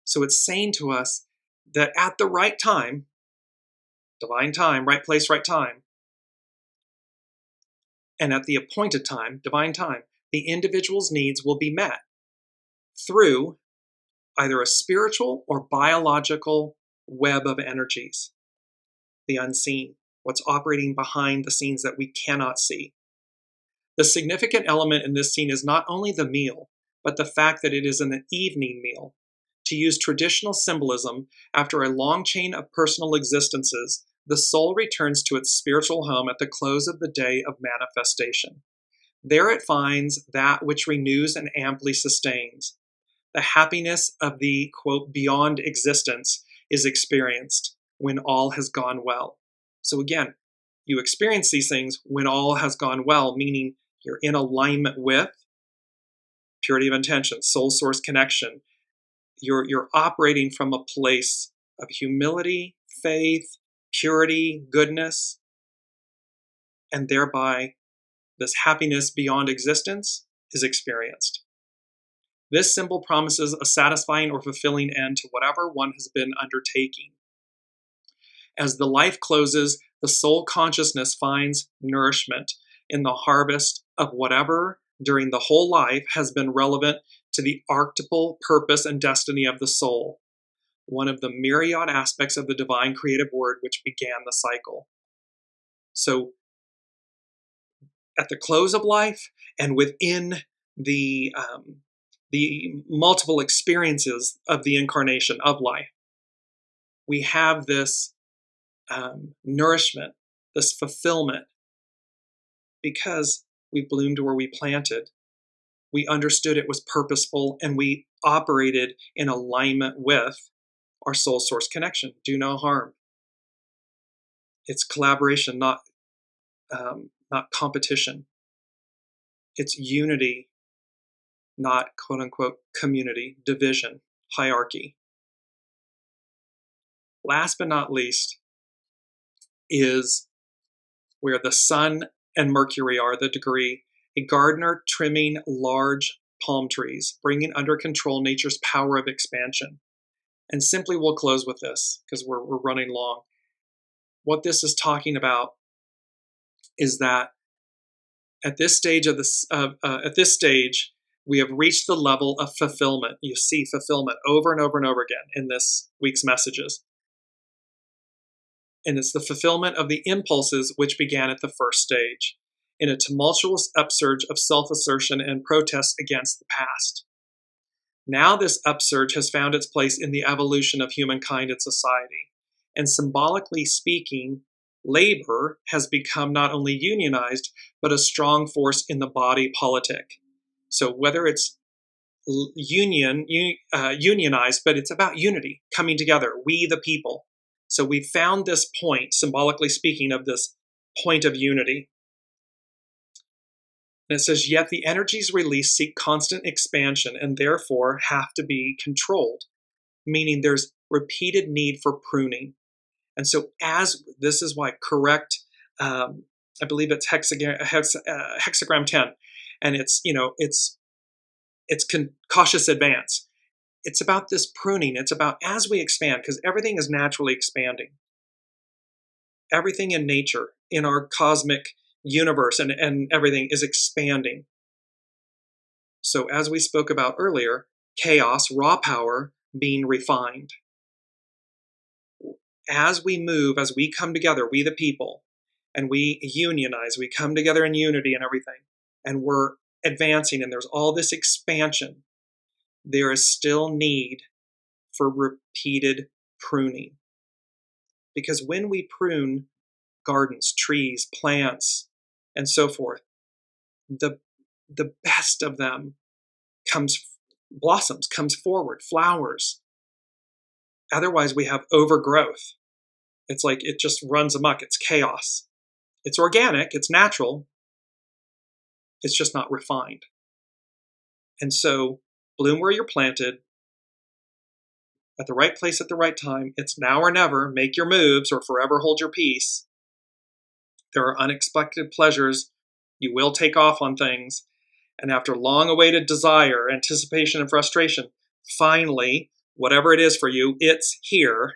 So it's saying to us that at the right time, divine time, right place, right time, and at the appointed time, divine time, the individual's needs will be met through either a spiritual or biological web of energies, the unseen, what's operating behind the scenes that we cannot see. The significant element in this scene is not only the meal, but the fact that it is an evening meal. To use traditional symbolism, after a long chain of personal existences, the soul returns to its spiritual home at the close of the day of manifestation. There it finds that which renews and amply sustains. The happiness of the, quote, beyond existence is experienced when all has gone well. So again, you experience these things when all has gone well, meaning you're in alignment with purity of intention, soul source connection. You're operating from a place of humility, faith, purity, goodness, and thereby this happiness beyond existence is experienced. This symbol promises a satisfying or fulfilling end to whatever one has been undertaking. As the life closes, the soul consciousness finds nourishment in the harvest of whatever during the whole life has been relevant to the archetypal purpose and destiny of the soul, one of the myriad aspects of the divine creative word which began the cycle. So, at the close of life and within the multiple experiences of the incarnation of life, we have this nourishment, this fulfillment, because we bloomed where we planted. We understood it was purposeful, and we operated in alignment with our soul source connection. Do no harm. It's collaboration, not competition. It's unity, not quote unquote community, division, hierarchy. Last but not least is where the Sun and Mercury are, the degree, a gardener trimming large palm trees, bringing under control nature's power of expansion. And simply we'll close with this because we're running long. What this is talking about is that at this stage we have reached the level of fulfillment. You see fulfillment over and over and over again in this week's messages. And it's the fulfillment of the impulses which began at the first stage, in a tumultuous upsurge of self-assertion and protest against the past. Now this upsurge has found its place in the evolution of humankind and society, and symbolically speaking, labor has become not only unionized, but a strong force in the body politic. So whether it's unionized, but it's about unity, coming together, we the people. So we found this point, symbolically speaking, of this point of unity. And it says, yet the energies released seek constant expansion and therefore have to be controlled, meaning there's repeated need for pruning. And so this is why correct, I believe it's hexagram 10, and it's cautious advance. It's about this pruning. It's about as we expand, because everything is naturally expanding. Everything in nature, in our cosmic universe and everything is expanding. So as we spoke about earlier, chaos, raw power being refined. As we move, as we come together, we the people, and we unionize, we come together in unity and everything, and we're advancing, and there's all this expansion, there is still need for repeated pruning. Because when we prune gardens, trees, plants, and so forth, the best of them blossoms, comes forward, flowers. Otherwise, we have overgrowth. It's like it just runs amok. It's chaos. It's organic. It's natural. It's just not refined. And so bloom where you're planted, at the right place at the right time. It's now or never. Make your moves or forever hold your peace. There are unexpected pleasures. You will take off on things. And after long-awaited desire, anticipation, and frustration, finally, whatever it is for you, it's here.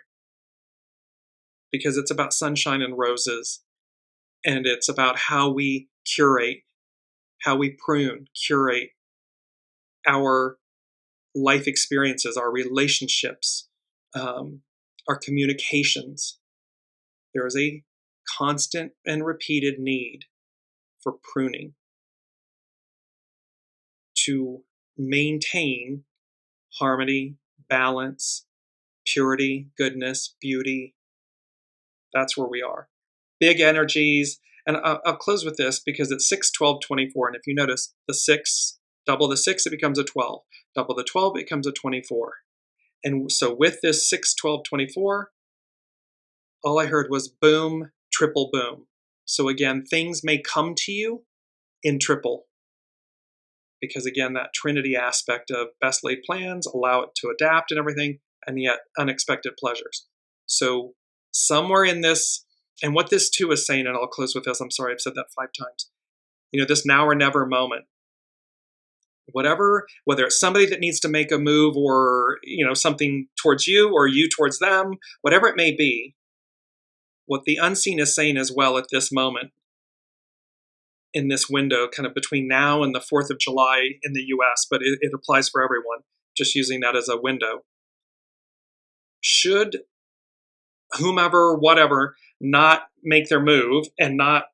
Because it's about sunshine and roses. And it's about how we curate, how we prune, curate our life experiences, our relationships, our communications. There is a constant and repeated need for pruning to maintain harmony, balance, purity, goodness, beauty. That's where we are. Big energies. And I'll close with this because it's 6, 12, 24. And if you notice, the 6, double the 6, it becomes a 12. Double the 12, it becomes a 24. And so with this 6, 12, 24, all I heard was boom, triple boom. So again, things may come to you in triple. Because again, that Trinity aspect of best laid plans, allow it to adapt and everything, and yet unexpected pleasures. So somewhere in this, and what this too is saying, and I'll close with this, I'm sorry, I've said that 5 times. This now or never moment. Whatever, whether it's somebody that needs to make a move or, something towards you or you towards them, whatever it may be, what the unseen is saying as well at this moment, in this window, kind of between now and the 4th of July in the US, but it applies for everyone, just using that as a window. Should whomever, whatever, not make their move and not,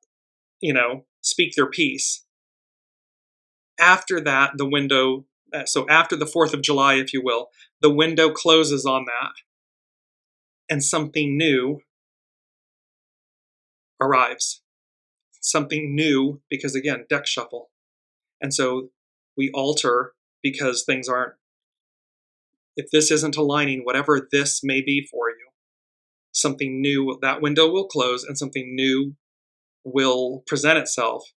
speak their piece, after that, the window, so after the 4th of July, if you will, the window closes on that and something new arrives. Something new, because again, deck shuffle. And so we alter because things aren't, if this isn't aligning, whatever this may be for you, something new, that window will close and something new will present itself.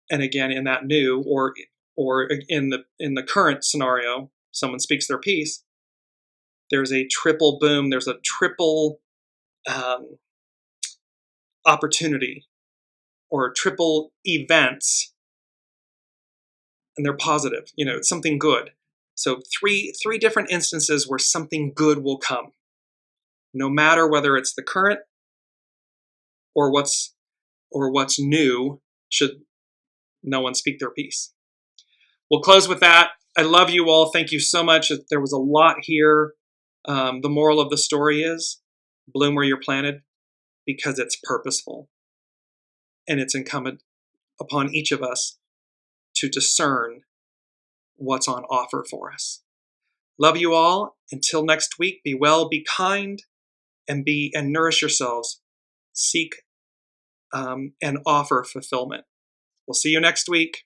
And again, in that new, or in the current scenario, someone speaks their piece, there's a triple boom, there's a triple opportunity, or triple events, and they're positive. It's something good. So three different instances where something good will come, no matter whether it's the current or what's new. Should no one speak their piece. We'll close with that. I love you all. Thank you so much. There was a lot here. The moral of the story is bloom where you're planted because it's purposeful. And it's incumbent upon each of us to discern what's on offer for us. Love you all. Until next week, be well, be kind, and nourish yourselves. Seek and offer fulfillment. We'll see you next week.